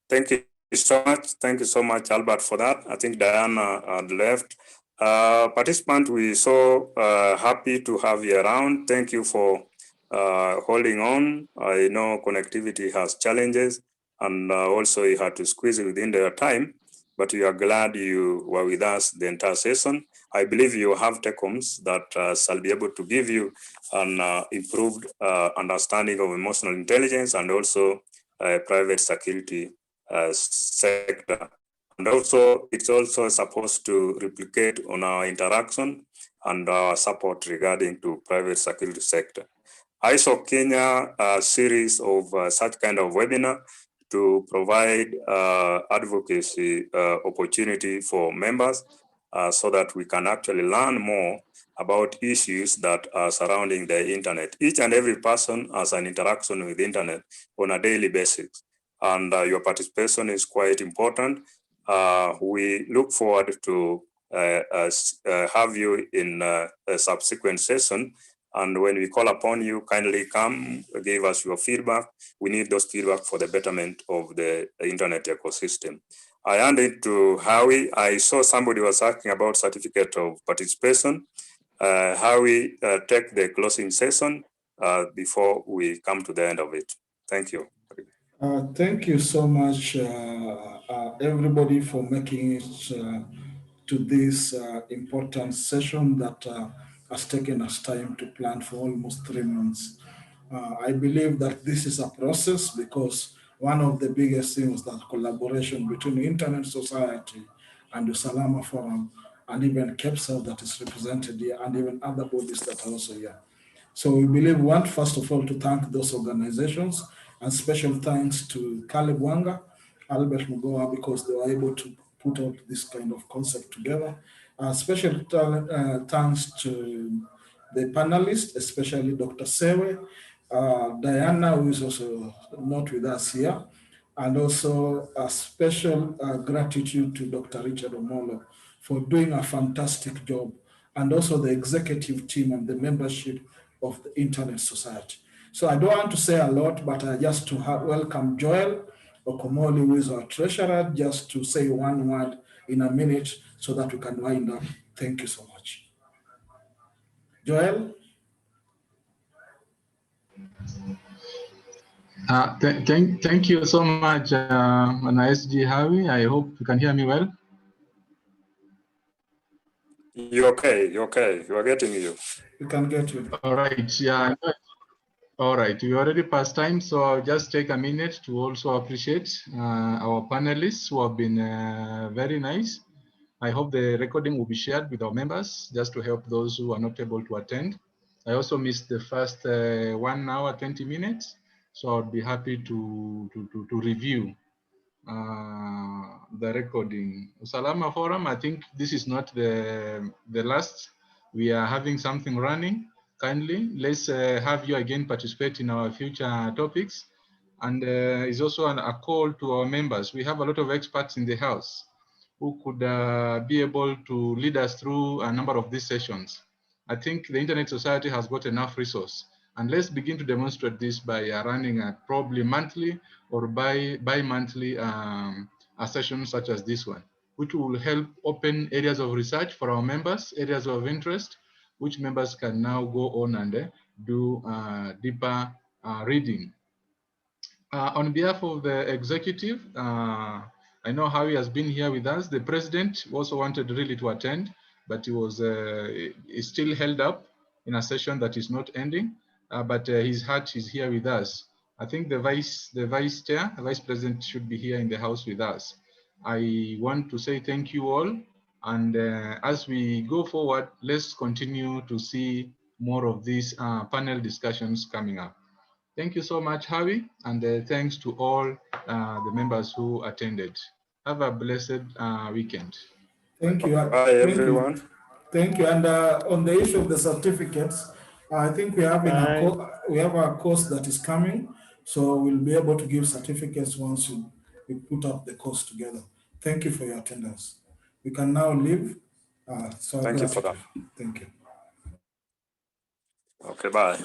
Thank you so much. Thank you so much, Albert, for that. I think Diana had left. Participant, we're so happy to have you around. Thank you for holding on. I know connectivity has challenges, and also you had to squeeze it within their time, but we are glad you were with us the entire session. I believe you have take-homes that shall be able to give you an improved understanding of emotional intelligence and also private security sector. And also, it's also supposed to replicate on our interaction and our support regarding to private security sector. ISO Kenya a series of such kind of webinar to provide advocacy opportunity for members so that we can actually learn more about issues that are surrounding the internet. Each and every person has an interaction with the internet on a daily basis, and your participation is quite important. We look forward to have you in a subsequent session. And when we call upon you, kindly come, give us your feedback. We need those feedback for the betterment of the internet ecosystem. I hand it to Howie. I saw somebody was asking about certificate of participation. Howie, take the closing session before we come to the end of it. Thank you. Thank you so much, everybody, for making it to this important session that has taken us time to plan for almost 3 months. I believe that this is a process because one of the biggest things that collaboration between the Internet Society and the Usalama Forum and even KEPSA that is represented here and even other bodies that are also here. So we believe we want, first of all, to thank those organizations, and special thanks to Caleb Wanga, Albert Mugoa, because they were able to put out this kind of concept together. Special thanks to the panelists, especially Dr. Sewe, Diana, who is also not with us here, and also a special gratitude to Dr. Richard Omolo for doing a fantastic job, and also the executive team and the membership of the Internet Society. So I don't want to say a lot, but just to welcome Joel Okomoli, who is our treasurer, just to say one word in a minute so that we can wind up. Thank you so much. Joel? Thank you so much, SG Harvey. I hope you can hear me well. You're okay. You're okay. You are getting you. We can get you. All right. Yeah. All right. We already past time, so I'll just take a minute to also appreciate our panelists who have been very nice. I hope the recording will be shared with our members just to help those who are not able to attend. I also missed the first 1 hour, 20 minutes. So I'd be happy to review the recording. Usalama Forum, I think this is not the last. We are having something running. Kindly, let's have you again participate in our future topics. And it's also a call to our members. We have a lot of experts in the house who could be able to lead us through a number of these sessions. I think the Internet Society has got enough resource, and let's begin to demonstrate this by running probably monthly or bi-monthly a session such as this one, which will help open areas of research for our members, areas of interest, which members can now go on and do deeper reading. On behalf of the executive, I know Howie has been here with us. The president also wanted really to attend, but he was is still held up in a session that is not ending. But his heart is here with us. I think the vice chair, the vice president, should be here in the house with us. I want to say thank you all, and as we go forward, let's continue to see more of these panel discussions coming up. Thank you so much, Harvey, and thanks to all the members who attended. Have a blessed weekend. Thank you. Bye, everyone. Thank you. And on the issue of the certificates, I think we have a course that is coming, so we'll be able to give certificates once we put up the course together. Thank you for your attendance. We can now leave. Thank you for that. Thank you. Okay, bye.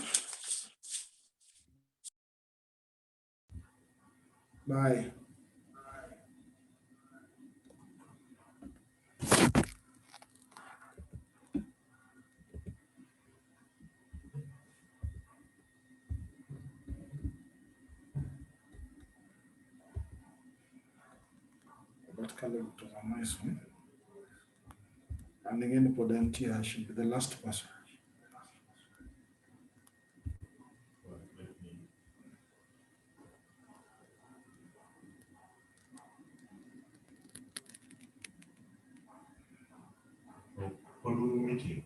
Bye. That color was a nice one. And again, Podantia should be the last person. Meeting.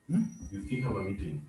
You still have a meeting.